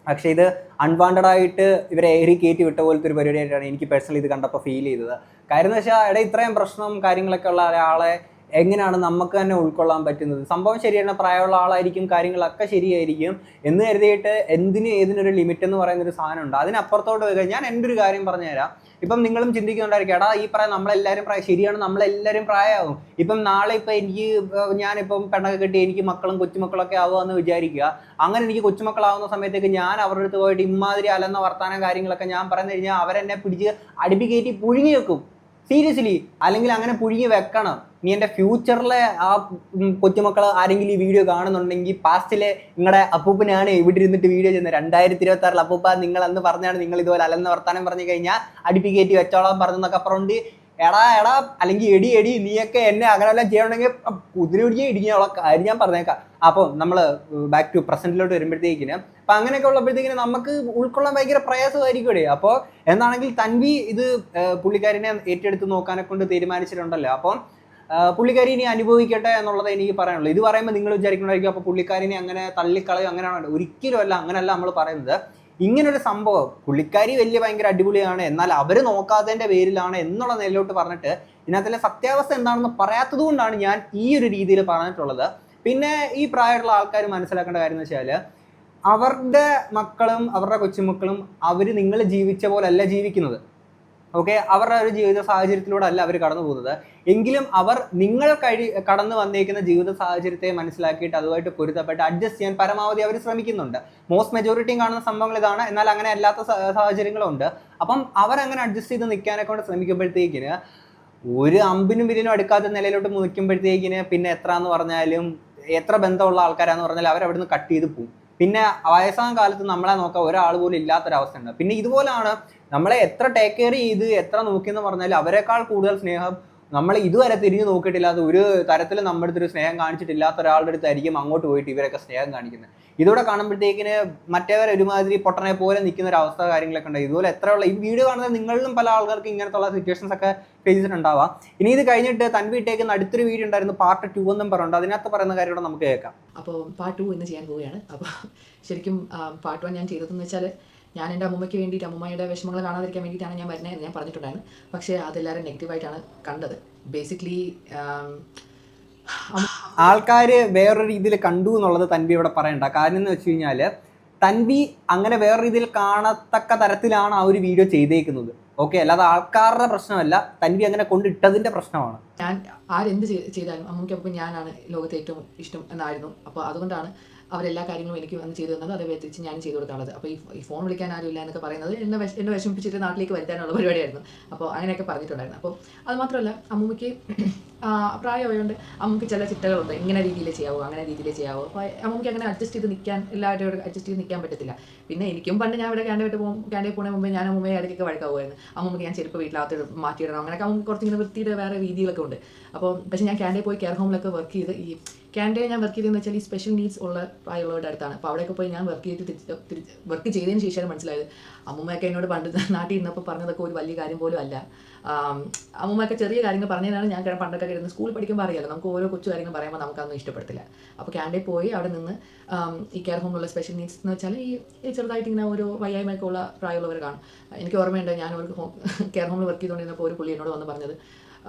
A: പക്ഷേ ഇത് അൺവാണ്ടഡ് ആയിട്ട് ഇവരെ ഏറി കയറ്റി വിട്ട പോലത്തെ ഒരു പരിപാടിയായിട്ടാണ് എനിക്ക് പേഴ്സണലി ഇത് കണ്ടപ്പോൾ ഫീൽ ചെയ്തത്. കാര്യം എന്ന് വെച്ചാൽ ഇത്രയും പ്രശ്നം കാര്യങ്ങളൊക്കെ ഉള്ള ഒരാളെ എങ്ങനെയാണ് നമുക്ക് തന്നെ ഉൾക്കൊള്ളാൻ പറ്റുന്നത്? സംഭവം ശരിയാണ്, പ്രായമുള്ള ആളായിരിക്കും, കാര്യങ്ങളൊക്കെ ശരിയായിരിക്കും എന്ന് കരുതിയിട്ട് ഏതിനൊരു ലിമിറ്റ് എന്ന് പറയുന്നൊരു സാധനമുണ്ട്. അതിനപ്പുറത്തോട്ട് പോയി ഞാൻ എൻ്റെ ഒരു കാര്യം പറഞ്ഞുതരാം. ഇപ്പം നിങ്ങളും ചിന്തിക്കുന്നുണ്ടായിരിക്കും, എടാ ഈ പ്രായം നമ്മളെല്ലാവരും ശരിയാണ്, നമ്മളെല്ലാവരും പ്രായമാകും. ഇപ്പം നാളെ ഇപ്പം ഞാനിപ്പം പെണ്ണൊക്കെ കെട്ടി എനിക്ക് മക്കളും കൊച്ചുമക്കളൊക്കെ ആവുകയെന്ന് വിചാരിക്കുക. അങ്ങനെ എനിക്ക് കൊച്ചുമക്കളാവുന്ന സമയത്തേക്ക് ഞാൻ അവരുടെ അടുത്ത് പോയിട്ട് ഇമാതിരി അലന്ന വർത്താനം കാര്യങ്ങളൊക്കെ ഞാൻ പറഞ്ഞു കഴിഞ്ഞാൽ അവരെന്നെ പിടിച്ച് അടുപ്പി കയറ്റി പുഴുങ്ങി വെക്കും, സീരിയസ്ലി. അല്ലെങ്കിൽ അങ്ങനെ പുഴുങ്ങി വെക്കണം. നീ എൻ്റെ ഫ്യൂച്ചറിലെ ആ കൊച്ചുമക്കൾ ആരെങ്കിലും ഈ വീഡിയോ കാണുന്നുണ്ടെങ്കിൽ പാസ്റ്റിലെ നിങ്ങളുടെ അപ്പൂപ്പനാണ് ഇവിടെ ഇരുന്നിട്ട് വീഡിയോ ചെയ്യുന്നത്. 2026 അപ്പൂപ്പ നിങ്ങൾ അന്ന് പറഞ്ഞാണ് നിങ്ങൾ ഇതുപോലെ അലന്ന വർത്താനം പറഞ്ഞു കഴിഞ്ഞാൽ അടുപ്പി കയറ്റി വെച്ചോളാൻ പറഞ്ഞെന്നൊക്കെ പറഞ്ഞുകൊണ്ട് എടാ അല്ലെങ്കിൽ എടി നീയൊക്കെ എന്നെ അങ്ങനെല്ലാം ചെയ്യണമെങ്കിൽ കുതിര പിടിക്കുക ഇടിക്കാനുള്ള കാര്യം ഞാൻ പറഞ്ഞേക്കാം. അപ്പോൾ നമ്മൾ ബാക്ക് ടു പ്രസന്റിലോട്ട് വരുമ്പോഴത്തേക്കിന് അപ്പം അങ്ങനെയൊക്കെ ഉള്ളപ്പോഴത്തേക്കിന് നമുക്ക് ഉൾക്കൊള്ളാൻ ഭയങ്കര പ്രയാസമായിരിക്കും. അപ്പോൾ എന്താണെങ്കിൽ തൻവി ഇത് പുള്ളിക്കാരിനെ ഏറ്റെടുത്ത് നോക്കാനെ കൊണ്ട് തീരുമാനിച്ചിട്ടുണ്ടല്ലോ. അപ്പം പുള്ളിക്കാരി ഇനി അനുഭവിക്കട്ടെ എന്നുള്ളത് എനിക്ക് പറയാനുള്ളൂ. ഇത് പറയുമ്പോൾ നിങ്ങൾ വിചാരിക്കണമായിരിക്കും അപ്പോൾ പുള്ളിക്കാരിനെ അങ്ങനെ തള്ളിക്കളയും അങ്ങനെയാണ്. ഒരിക്കലും അല്ല, അങ്ങനെയല്ല നമ്മൾ പറയുന്നത്. ഇങ്ങനൊരു സംഭവം പുള്ളിക്കാരി ഭയങ്കര അടിപൊളിയാണ്, എന്നാൽ അവർ നോക്കാത്തതിൻ്റെ പേരിലാണ് എന്നുള്ള നിലയിലോട്ട് പറഞ്ഞിട്ട് ഇതിനകത്തിലെ സത്യാവസ്ഥ എന്താണെന്ന് പറയാത്തത് കൊണ്ടാണ് ഞാൻ ഈ ഒരു രീതിയിൽ പറഞ്ഞിട്ടുള്ളത്. പിന്നെ ഈ പ്രായമുള്ള ആൾക്കാർ മനസ്സിലാക്കേണ്ട കാര്യം എന്ന് വെച്ചാൽ അവരുടെ മക്കളും അവരുടെ കൊച്ചുമക്കളും അവർ നിങ്ങൾ ജീവിച്ച പോലെ അല്ല ജീവിക്കുന്നത്. ഓക്കെ, അവരുടെ ഒരു ജീവിത സാഹചര്യത്തിലൂടെ അല്ല അവർ കടന്നു പോകുന്നത്. എങ്കിലും അവർ നിങ്ങൾ കടന്നു വന്നേക്കുന്ന ജീവിത സാഹചര്യത്തെ മനസ്സിലാക്കിയിട്ട് അതുമായിട്ട് പൊരുത്തപ്പെട്ട് അഡ്ജസ്റ്റ് ചെയ്യാൻ പരമാവധി അവർ ശ്രമിക്കുന്നുണ്ട്. മോസ്റ്റ് മെജോറിറ്റിയും കാണുന്ന സംഭവങ്ങൾ ഇതാണ്. എന്നാൽ അങ്ങനെ അല്ലാത്ത സാഹചര്യങ്ങളുണ്ട്. അപ്പം അവരങ്ങനെ അഡ്ജസ്റ്റ് ചെയ്ത് നിൽക്കാനൊക്കെ കൊണ്ട് ശ്രമിക്കുമ്പോഴത്തേക്കിന് ഒരു അമ്പിനും വിരിനും അടുക്കാത്ത നിലയിലോട്ട് മുതിക്കുമ്പോഴത്തേക്കിന് പിന്നെ എത്രയെന്ന് പറഞ്ഞാലും എത്ര ബന്ധമുള്ള ആൾക്കാരാന്ന് പറഞ്ഞാൽ അവരവിടുന്ന് കട്ട് ചെയ്ത് പോകും. പിന്നെ വയസ്സാം കാലത്ത് നമ്മളെ നോക്കാൻ ഒരാൾ പോലും ഇല്ലാത്തൊരവസ്ഥ ഉണ്ട്. പിന്നെ ഇതുപോലാണ് നമ്മളെ എത്ര ടേക്ക് കെയർ ചെയ്ത് എത്ര നോക്കിയെന്ന് പറഞ്ഞാൽ അവരെക്കാൾ കൂടുതൽ സ്നേഹം നമ്മൾ ഇതുവരെ തിരിഞ്ഞു നോക്കിയിട്ടില്ലാത്ത, ഒരു തരത്തിൽ നമ്മുടെ അടുത്തൊരു സ്നേഹം കാണിച്ചിട്ടില്ലാത്ത ഒരാളുടെ അടുത്തായിരിക്കും അങ്ങോട്ട് പോയിട്ട് ഇവരൊക്കെ സ്നേഹം കാണിക്കുന്നത്. ഇതോടെ കാണുമ്പോഴത്തേക്കിന് മറ്റേവർ ഒരുമാതിരി പൊട്ടനെ പോലെ നിൽക്കുന്ന ഒരു അവസ്ഥ കാര്യങ്ങളൊക്കെ ഉണ്ട്. ഇതുപോലെ എത്രയുള്ള ഈ വീഡിയോ കാണുന്നത് നിങ്ങളിലും പല ആൾക്കാർക്ക് ഇങ്ങനത്തുള്ള സിറ്റുവേഷൻസ് ഒക്കെ ഫേസ് ചെയ്തിട്ടുണ്ടാവാം. ഇനി ഇത് കഴിഞ്ഞിട്ട് തൻവി ഇട്ടേക്കുന്ന അടുത്തൊരു വീഡിയോ ഉണ്ടായിരുന്നു, പാർട്ട് 2 എന്നും പറയുന്നുണ്ട്. അതിനകത്ത് പറയുന്ന കാര്യം കൂടെ നമുക്ക് കേൾക്കാം.
C: അപ്പോൾ പാർട്ട് 2 ഇന്ന് ചെയ്യാൻ പോവുകയാണ്. അപ്പോൾ ശരിക്കും പാർട്ട് 1 ഞാൻ ചെയ്തതെന്ന് വെച്ചാൽ ഞാൻ എൻ്റെ അമ്മൂമ്മയ്ക്ക് വേണ്ടിയിട്ട് അമ്മൂമ്മയുടെ വിഷമങ്ങൾ കാണാതിരിക്കാൻ വേണ്ടിയിട്ടാണ് ഞാൻ വരുന്നതെന്ന് ഞാൻ പറഞ്ഞിട്ടുണ്ടായിരുന്നു. പക്ഷേ അതെല്ലാവരും നെഗറ്റീവായിട്ടാണ് കണ്ടത്. ബേസിക്കലി
A: ആൾക്കാർ വേറൊരു രീതിയിൽ കണ്ടു എന്നുള്ളത് തൻവി ഇവിടെ പറയണ്ട. കാര്യം എന്ന് വെച്ച് കഴിഞ്ഞാൽ തൻവി അങ്ങനെ വേറെ രീതിയിൽ കാണത്തക്ക തരത്തിലാണ് ആ ഒരു വീഡിയോ ചെയ്തേക്കുന്നത്. ഓക്കെ, അല്ലാതെ ആൾക്കാരുടെ പ്രശ്നമല്ല, തൻവി അങ്ങനെ കൊണ്ടിട്ടതിൻ്റെ പ്രശ്നമാണ്.
C: ഞാൻ ആരെന്ത് ചെയ്താലും അമ്മൂമ്മയ്ക്കൊപ്പം ഞാനാണ് ലോകത്തെ ഏറ്റവും ഇഷ്ടം എന്നായിരുന്നു. അപ്പോൾ അതുകൊണ്ടാണ് അവരെല്ലാ കാര്യങ്ങളും എനിക്ക് വന്ന് ചെയ്തു തന്നത്. അതേ വെച്ച് ഞാൻ ചെയ്തു കൊടുക്കാനുള്ളത്. അപ്പോൾ ഈ ഫോൺ വിളിക്കാൻ ആരും ഇല്ല എന്നൊക്കെ പറയുന്നത് എന്നെ വിഷമിപ്പിച്ചിട്ട് നാട്ടിലേക്ക് വരുത്താനുള്ള പരിപാടിയായിരുന്നു. അപ്പോൾ അങ്ങനെയൊക്കെ പറഞ്ഞിട്ടുണ്ടായിരുന്നു. അപ്പോൾ അത് മാത്രമല്ല അമ്മൂമ്മയ്ക്ക് പ്രായമായതുകൊണ്ട് അമ്മൂമ്മയ്ക്ക് ചില ചിട്ടകളുണ്ട്, ഇങ്ങനെ രീതിയിൽ ചെയ്യാവോ അങ്ങനെ രീതിയിൽ ചെയ്യാവോ. അപ്പോൾ അമ്മൂമ്മയ്ക്ക് അങ്ങനെ അഡ്ജസ്റ്റ് ചെയ്ത് നിൽക്കാൻ, എല്ലാവരോടും അഡ്ജസ്റ്റ് ചെയ്ത് നിൽക്കാൻ പറ്റത്തില്ല. പിന്നെ എനിക്കും പണ്ട് ഞാൻ ഇവിടെ ക്യാൻഡേ പോകുന്ന മുമ്പ് ഞാൻ അമ്മൂമ്മയെ ഇടയ്ക്കൊക്കെ വഴക്കാവുമായിരുന്നു. അമ്മൂമ്മയ്ക്ക് ഞാൻ ചെരുപ്പ് വീട്ടിലകത്ത് മാറ്റിയിടണം, അങ്ങനെയൊക്കെ അമ്മൂമ്മ കുറച്ചിങ്ങനെ വൃത്തിയുടെ വേറെ രീതികളൊക്കെ ഉണ്ട്. അപ്പോൾ പക്ഷേ ഞാൻ ക്യാൻഡേ പോയി കെയർ ഹോമിലൊക്കെ വർക്ക് ചെയ്ത് ഈ കാനഡയിൽ ഞാൻ വർക്ക് ചെയ്തതെന്ന് വെച്ചാൽ ഈ സ്പെഷ്യൽ നീഡ്സ് ഉള്ള പ്രായമുള്ളവരുടെ അടുത്താണ്. അപ്പോൾ അവിടെയൊക്കെ പോയി ഞാൻ വർക്ക് ചെയ്തതിന് ശേഷമാണ് മനസ്സിലായത് അമ്മൂമ്മയൊക്കെ എന്നോട് പണ്ട് നാട്ടിൽ ഇരുന്നപ്പോൾ പറഞ്ഞതൊക്കെ ഒരു വലിയ കാര്യം പോലും അല്ല. അമ്മൂമ്മയൊക്കെ ചെറിയ കാര്യങ്ങൾ പറഞ്ഞതാണ് ഞാൻ പണ്ടൊക്കെ ഇരുന്ന് സ്കൂളിൽ പഠിക്കുമ്പോൾ അറിയാലോ, നമുക്ക് ഓരോ കൊച്ചു കാര്യങ്ങൾ പറയുമ്പോൾ നമുക്കതൊന്നും ഇഷ്ടപ്പെടത്തില്ല. അപ്പോൾ കാനഡയിൽ പോയി അവിടെ നിന്ന് ഈ കെയർ ഹോമിലുള്ള സ്പെഷ്യൽ നീഡ്സ് എന്ന് വെച്ചാൽ ഈ ചെറുതായിട്ട് ഇങ്ങനെ ഒരു വയ്യായ്മയൊക്കെ ഉള്ള പ്രായമുള്ളവർ കാണും. എനിക്ക് ഓർമ്മയുണ്ട്, ഞാൻ ഒരു കെയർ ഹോമിൽ വർക്ക് ചെയ്തുകൊണ്ടിരുന്നപ്പോൾ ഒരു പുള്ളി എന്നോട് വന്ന് പറഞ്ഞത്,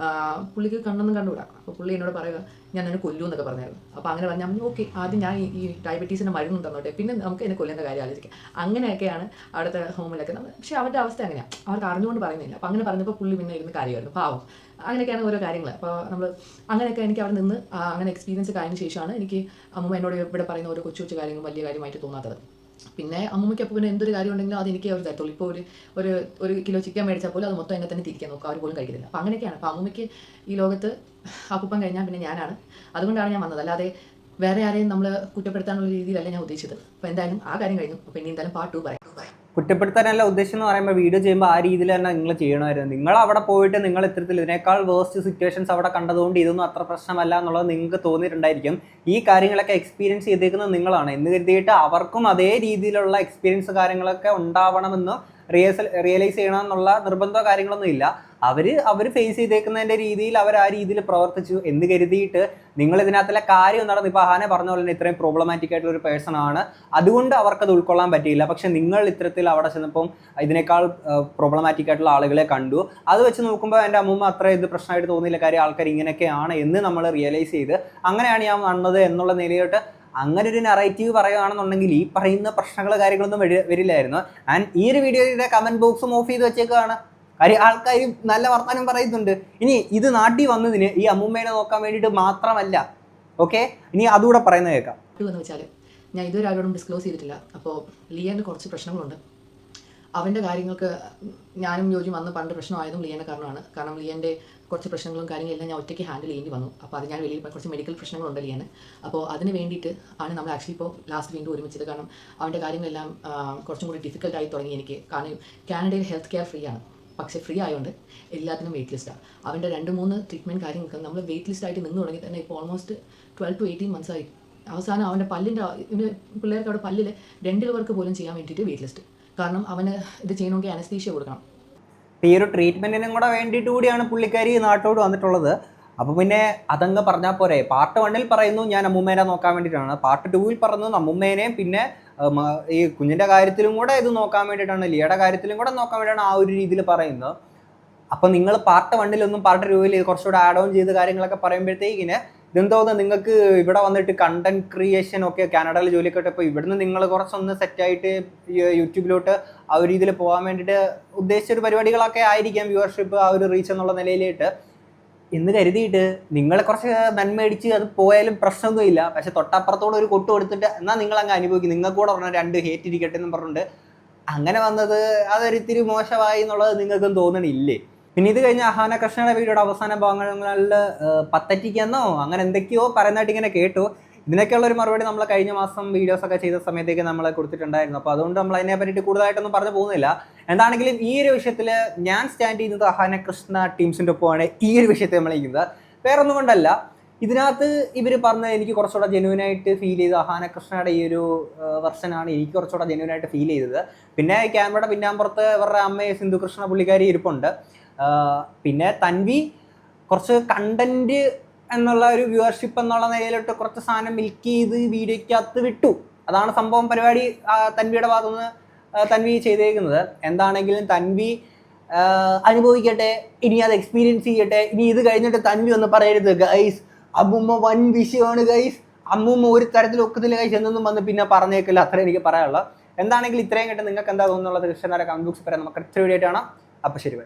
C: പുള്ളിക്ക് കണ്ണൊന്നും കണ്ടുകൂടാ. അപ്പോൾ പുള്ളി എന്നോട് പറയുക ഞാൻ എന്നെ കൊല്ലൂ എന്നൊക്കെ പറഞ്ഞായിരുന്നു. അപ്പോൾ അങ്ങനെ പറഞ്ഞാൽ ഓക്കെ, ആദ്യം ഞാൻ ഈ ഡയബറ്റീസിൻ്റെ മരുന്നും തന്നോട്ടെ, പിന്നെ നമുക്ക് എന്നെ കൊല്ലുന്ന കാര്യം ആലോചിക്കാം. അങ്ങനെയൊക്കെയാണ് അവിടുത്തെ ഹോമിലൊക്കെ. പക്ഷേ അവരുടെ അവസ്ഥ അങ്ങനെയാണ്, അവർക്ക് അറിഞ്ഞുകൊണ്ട് പറയുന്നില്ല. അപ്പോൾ അങ്ങനെ പറഞ്ഞപ്പോൾ പുള്ളി പിന്നെ ഇരുന്ന് കാര്യമായിരുന്നു, പാവം. അങ്ങനെയൊക്കെയാണ് ഓരോ കാര്യങ്ങൾ. അപ്പോൾ നമ്മൾ അങ്ങനെയൊക്കെ എനിക്ക് അവിടെ നിന്ന് അങ്ങനെ എക്സ്പീരിയൻസ് കഴിഞ്ഞ ശേഷമാണ് എനിക്ക് അമ്മൂമ്മ എന്നോട് ഇവിടെ പറയുന്ന ഓരോ കൊച്ചു കൊച്ചു കാര്യങ്ങൾ വലിയ കാര്യമായിട്ട് തോന്നാത്തത്. പിന്നെ അമ്മൂമ്മയ്ക്ക് അപ്പോൾ പിന്നെ എന്തൊരു കാര്യം ഉണ്ടെങ്കിലും അത് എനിക്ക് അവർ തരത്തുള്ളൂ. ഇപ്പോൾ ഒരു കിലോ ചിക്കൻ മേടിച്ചാൽ പോലും അത് മൊത്തം എന്നെ തന്നെ തിരിക്കാൻ നോക്കും, അവർ പോലും കഴിക്കുന്നില്ല. അപ്പോൾ അങ്ങനെയൊക്കെയാണ്. അപ്പോൾ അമ്മൂമ്മയ്ക്ക് ഈ ലോകത്ത് അപ്പൂപ്പൻ കഴിഞ്ഞാൽ പിന്നെ ഞാനാണ്. അതുകൊണ്ടാണ് ഞാൻ വന്നത്, അല്ലാതെ വേറെ ആരെയും നമ്മൾ കുറ്റപ്പെടുത്താനുള്ള രീതിയിലല്ല ഞാൻ ഉദ്ദേശിച്ചത്. അപ്പോൾ എന്തായാലും ആ കാര്യം കഴിഞ്ഞു. അപ്പോൾ ഇനി എന്തായാലും പാർട്ട് 2 പറയാം.
A: കുറ്റപ്പെടുത്താനല്ല ഉദ്ദേശം എന്ന് പറയുമ്പോൾ വീഡിയോ ചെയ്യുമ്പോൾ ആ രീതിയിൽ തന്നെ നിങ്ങൾ ചെയ്യണമായിരുന്നു. നിങ്ങൾ അവിടെ പോയിട്ട് നിങ്ങൾ ഇത്തരത്തിൽ ഇതിനേക്കാൾ വേസ്റ്റ് സിറ്റുവേഷൻസ് അവിടെ കണ്ടതുകൊണ്ട് ഇതൊന്നും അത്ര പ്രശ്നമല്ല എന്നുള്ളത് നിങ്ങൾക്ക് തോന്നിയിട്ടുണ്ടായിരിക്കും. ഈ കാര്യങ്ങളൊക്കെ എക്സ്പീരിയൻസ് ചെയ്തേക്കുന്നത് നിങ്ങളാണ് എന്ന് കരുതിയിട്ട് അവർക്കും അതേ രീതിയിലുള്ള എക്സ്പീരിയൻസ് കാര്യങ്ങളൊക്കെ ഉണ്ടാവണമെന്ന് റിയലൈസ് ചെയ്യണമെന്നുള്ള നിർബന്ധമോ കാര്യങ്ങളൊന്നും ഇല്ല. അവർ ഫേസ് ചെയ്തേക്കുന്നതിൻ്റെ രീതിയിൽ അവർ ആ രീതിയിൽ പ്രവർത്തിച്ചു എന്ന് കരുതിയിട്ട് നിങ്ങൾ ഇതിനകത്തുള്ള കാര്യം നടന്നു. ഇപ്പോൾ അഹാനെ പറഞ്ഞ പോലെ തന്നെ ഇത്രയും പ്രോബ്ലമാറ്റിക് ആയിട്ടുള്ള ഒരു പേഴ്സൺ ആണ്, അതുകൊണ്ട് അവർക്കത് ഉൾക്കൊള്ളാൻ പറ്റിയില്ല. പക്ഷെ നിങ്ങൾ ഇത്തരത്തിൽ അവിടെ ചെന്നപ്പം ഇതിനേക്കാൾ പ്രോബ്ലമാറ്റിക് ആയിട്ടുള്ള ആളുകളെ കണ്ടു. അത് വെച്ച് നോക്കുമ്പോൾ എൻ്റെ അമ്മൂമ്മ അത്ര ഇത് പ്രശ്നമായിട്ട് തോന്നിയില്ല, കാര്യം ആൾക്കാർ ഇങ്ങനെയൊക്കെയാണ് എന്ന് നമ്മൾ റിയലൈസ് ചെയ്ത് അങ്ങനെയാണ് ഞാൻ വന്നത് എന്നുള്ള നിലയിലോട്ട് അങ്ങനെ ഒരു നറേറ്റീവ് പറയുകയാണെന്നുണ്ടെങ്കിൽ ഈ പറയുന്ന പ്രശ്നങ്ങൾ കാര്യങ്ങളൊന്നും വരില്ലായിരുന്നു. ആൻഡ് ഈ ഒരു വീഡിയോയുടെ കമൻറ്റ് ബോക്സും ഓഫ് ചെയ്ത് വെച്ചേക്കാണ്. കാര്യം ആൾക്കാർ നല്ല വർത്തമാനം പറയുന്നുണ്ട്. ഇനി ഇത് നാട്ടിൽ വന്നതിന് ഈ അമ്മൂമ്മേനെ നോക്കാൻ വേണ്ടിയിട്ട് മാത്രമല്ല, ഓക്കെ, ഇനി അതുകൂടെ പറയുന്നത് കേൾക്കാം.
C: എന്ന് വെച്ചാൽ ഞാൻ ഇതുവരെ ആരോടും ഡിസ്ക്ലോസ് ചെയ്തിട്ടില്ല. അപ്പോൾ ലിയൻ്റെ കുറച്ച് പ്രശ്നങ്ങളുണ്ട്. അവൻ്റെ കാര്യങ്ങൾക്ക് ഞാനും ജോജി വന്ന് പണ്ട് പ്രശ്നമായതും ലിയൻ്റെ കാരണമാണ്. കാരണം ലിയൻ്റെ കുറച്ച് പ്രശ്നങ്ങളും കാര്യങ്ങളെല്ലാം ഞാൻ ഒറ്റയ്ക്ക് ഹാൻഡിൽ ചെയ്യേണ്ടി വന്നു. അപ്പോൾ അത് ഞാൻ വെളിയിൽ കുറച്ച് മെഡിക്കൽ പ്രശ്നങ്ങളുണ്ട് ലിയന്. അപ്പോൾ അതിന് വേണ്ടിയിട്ട് ആണ് നമ്മൾ ആക്ച്വലി ഇപ്പോൾ ലാസ്റ്റ് വീണ്ടും ഒരുമിച്ചത്. കാരണം അവൻ്റെ കാര്യങ്ങളെല്ലാം കുറച്ചും കൂടി ഡിഫിക്കൽട്ടായി തുടങ്ങി എനിക്ക്. കാരണം കാനഡയിൽ ഹെൽത്ത് കെയർ ഫ്രീ ആണ്, പക്ഷേ ഫ്രീ ആയതുകൊണ്ട് എല്ലാത്തിനും വെയിറ്റ് ലിസ്റ്റാണ്. അവൻ്റെ 2-3 ട്രീറ്റ്മെൻറ്റ് കാര്യങ്ങൾക്ക് നമ്മൾ വെയിറ്റ് ലിസ്റ്റായിട്ട് നിന്ന് തുടങ്ങി തന്നെ ഇപ്പോൾ ഓൾമോസ്റ്റ് 12 to 18 months ആയി. അവസാനം അവൻ്റെ പല്ലിൻ്റെ പിള്ളേർക്ക് അവിടെ പല്ലിൽ ഡെൻ്റൽ വർക്ക് പോലും ചെയ്യാൻ വേണ്ടിയിട്ട് വെയിറ്റ് ലിസ്റ്റ്. കാരണം അവന് ഇത് ചെയ്യണമെങ്കിൽ അനസ്തീഷ്യ കൊടുക്കണം.
A: ഈ ഒരു ട്രീറ്റ്മെൻറ്റിനും കൂടെ വേണ്ടിയിട്ട് കൂടിയാണ് പുള്ളിക്കാരി നാട്ടോട് വന്നിട്ടുള്ളത്. അപ്പോൾ പിന്നെ അതങ്ങ് പറഞ്ഞാൽ പോരെ. പാർട്ട് 1 പറയുന്നു ഞാൻ അമ്മൂമ്മേനെ നോക്കാൻ വേണ്ടിയിട്ടാണ്, പാർട്ട് 2 പറഞ്ഞു അമ്മൂമ്മേനെയും പിന്നെ ഈ കുഞ്ഞിൻ്റെ കാര്യത്തിലും കൂടെ ഇത് നോക്കാൻ വേണ്ടിയിട്ടാണ്, ലിയയുടെ കാര്യത്തിലും കൂടെ നോക്കാൻ വേണ്ടിയിട്ടാണ് ആ ഒരു രീതിയിൽ പറയുന്നത്. അപ്പോൾ നിങ്ങൾ പാർട്ട് 1 പാർട്ട് 2 കുറച്ചുകൂടെ ആഡ് ഓൺ ചെയ്ത് കാര്യങ്ങളൊക്കെ പറയുമ്പോഴത്തേക്കിന് ഇതെന്തോന്ന് നിങ്ങൾക്ക് ഇവിടെ വന്നിട്ട് കണ്ടന്റ് ക്രിയേഷൻ ഒക്കെ കാനഡയിൽ ജോലിയൊക്കെ ഇട്ട് ഇപ്പോൾ ഇവിടുന്ന് നിങ്ങൾ കുറച്ചൊന്ന് സെറ്റായിട്ട് യൂട്യൂബിലോട്ട് ആ ഒരു രീതിയിൽ പോകാൻ വേണ്ടിയിട്ട് ഉദ്ദേശിച്ചൊരു പരിപാടികളൊക്കെ ആയിരിക്കാം, വ്യൂവർഷിപ്പ് ആ ഒരു റീച്ച് എന്നുള്ള നിലയിലേക്ക് എന്ന് കരുതിയിട്ട് നിങ്ങളെ കുറച്ച് നന്മയടിച്ച് അത് പോയാലും പ്രശ്നമൊന്നുമില്ല. പക്ഷെ തൊട്ടപ്പുറത്തോടെ ഒരു കൊട്ട് കൊടുത്തിട്ട് എന്നാൽ നിങ്ങൾ അങ്ങ് അനുഭവിക്കും, നിങ്ങൾക്ക് കൂടെ പറഞ്ഞാൽ 2 ഹേറ്റ് ഇരിക്കട്ടെ എന്നും പറഞ്ഞിട്ട് അങ്ങനെ വന്നത് അതൊരിത്തിരി മോശമായി എന്നുള്ളത് നിങ്ങൾക്കും തോന്നണില്ലേ? പിന്നെ ഇത് കഴിഞ്ഞ് അഹാന കൃഷ്ണയുടെ വീഡിയോയുടെ അവസാന ഭാഗങ്ങളിൽ പത്തറ്റിക്കെന്നോ അങ്ങനെ എന്തൊക്കെയോ പറയുന്നതായിട്ട് ഇങ്ങനെ കേട്ടു. ഇതിനൊക്കെയുള്ള ഒരു മറുപടി നമ്മൾ കഴിഞ്ഞ മാസം വീഡിയോസൊക്കെ ചെയ്ത സമയത്തേക്ക് നമ്മൾ കൊടുത്തിട്ടുണ്ടായിരുന്നു. അപ്പോൾ അതുകൊണ്ട് നമ്മൾ അതിനെ പറ്റിയിട്ട് കൂടുതലായിട്ടൊന്നും പറഞ്ഞു പോകുന്നില്ല. എന്താണെങ്കിലും ഈ ഒരു വിഷയത്തിൽ ഞാൻ സ്റ്റാൻഡ് ചെയ്യുന്നത് അഹാന കൃഷ്ണ ടീംസിൻ്റെ ഒപ്പമാണ്. ഈ ഒരു വിഷയത്തെ നമ്മൾ ചെയ്യുന്നത് വേറെ ഒന്നും കൊണ്ടല്ല, ഇതിനകത്ത് ഇവർ പറഞ്ഞത് എനിക്ക് കുറച്ചുകൂടെ ജെന്യൂനായിട്ട് ഫീൽ ചെയ്ത് അഹാന കൃഷ്ണയുടെ ഈ ഒരു വെർഷനാണ് എനിക്ക് കുറച്ചുകൂടെ ജെന്യൂനായിട്ട് ഫീൽ ചെയ്തത്. പിന്നെ ക്യാമറയുടെ പിന്നാമ്പുറത്ത് ഇവരുടെ അമ്മയെ സിന്ധു കൃഷ്ണ പുള്ളിക്കാരി ഇരിപ്പുണ്ട്. പിന്നെ തൻവി കുറച്ച് കണ്ടന്റ് എന്നുള്ള ഒരു വ്യൂവർഷിപ്പ് എന്നുള്ള നിലയിലോട്ട് കുറച്ച് സാധനം മിൽക്ക് ചെയ്ത് വീഡിയോയ്ക്കകത്ത് വിട്ടു. അതാണ് സംഭവം പരിപാടി തൻവിയുടെ ഭാഗത്തുനിന്ന് തൻവി ചെയ്തേക്കുന്നത്. എന്താണെങ്കിലും തൻവി അനുഭവിക്കട്ടെ, ഇനി അത് എക്സ്പീരിയൻസ് ചെയ്യട്ടെ. ഇനി ഇത് കഴിഞ്ഞിട്ട് തൻവി ഒന്ന് പറയരുത് ഗൈസ് അമ്മൂമ്മ വൻ വിഷയമാണ് ഗൈസ്, അമ്മൂമ്മ ഒരു തരത്തിലൊക്കത്തില്ല ഗൈസ് എന്നൊന്നും വന്ന് പിന്നെ പറഞ്ഞേക്കില്ല. അത്ര എനിക്ക് പറയാനുള്ളത്. എന്താണെങ്കിലും ഇത്രയും കേട്ട് നിങ്ങൾക്ക് എന്താ തോന്നുന്നുള്ളത് കൃഷ്ണനാരെ കമന്റ് ബോക്സിൽ പറയാം. നമുക്ക് അടുത്ത വീഡിയോ ആയിട്ട് കാണാം. അപ്പോൾ ശരി.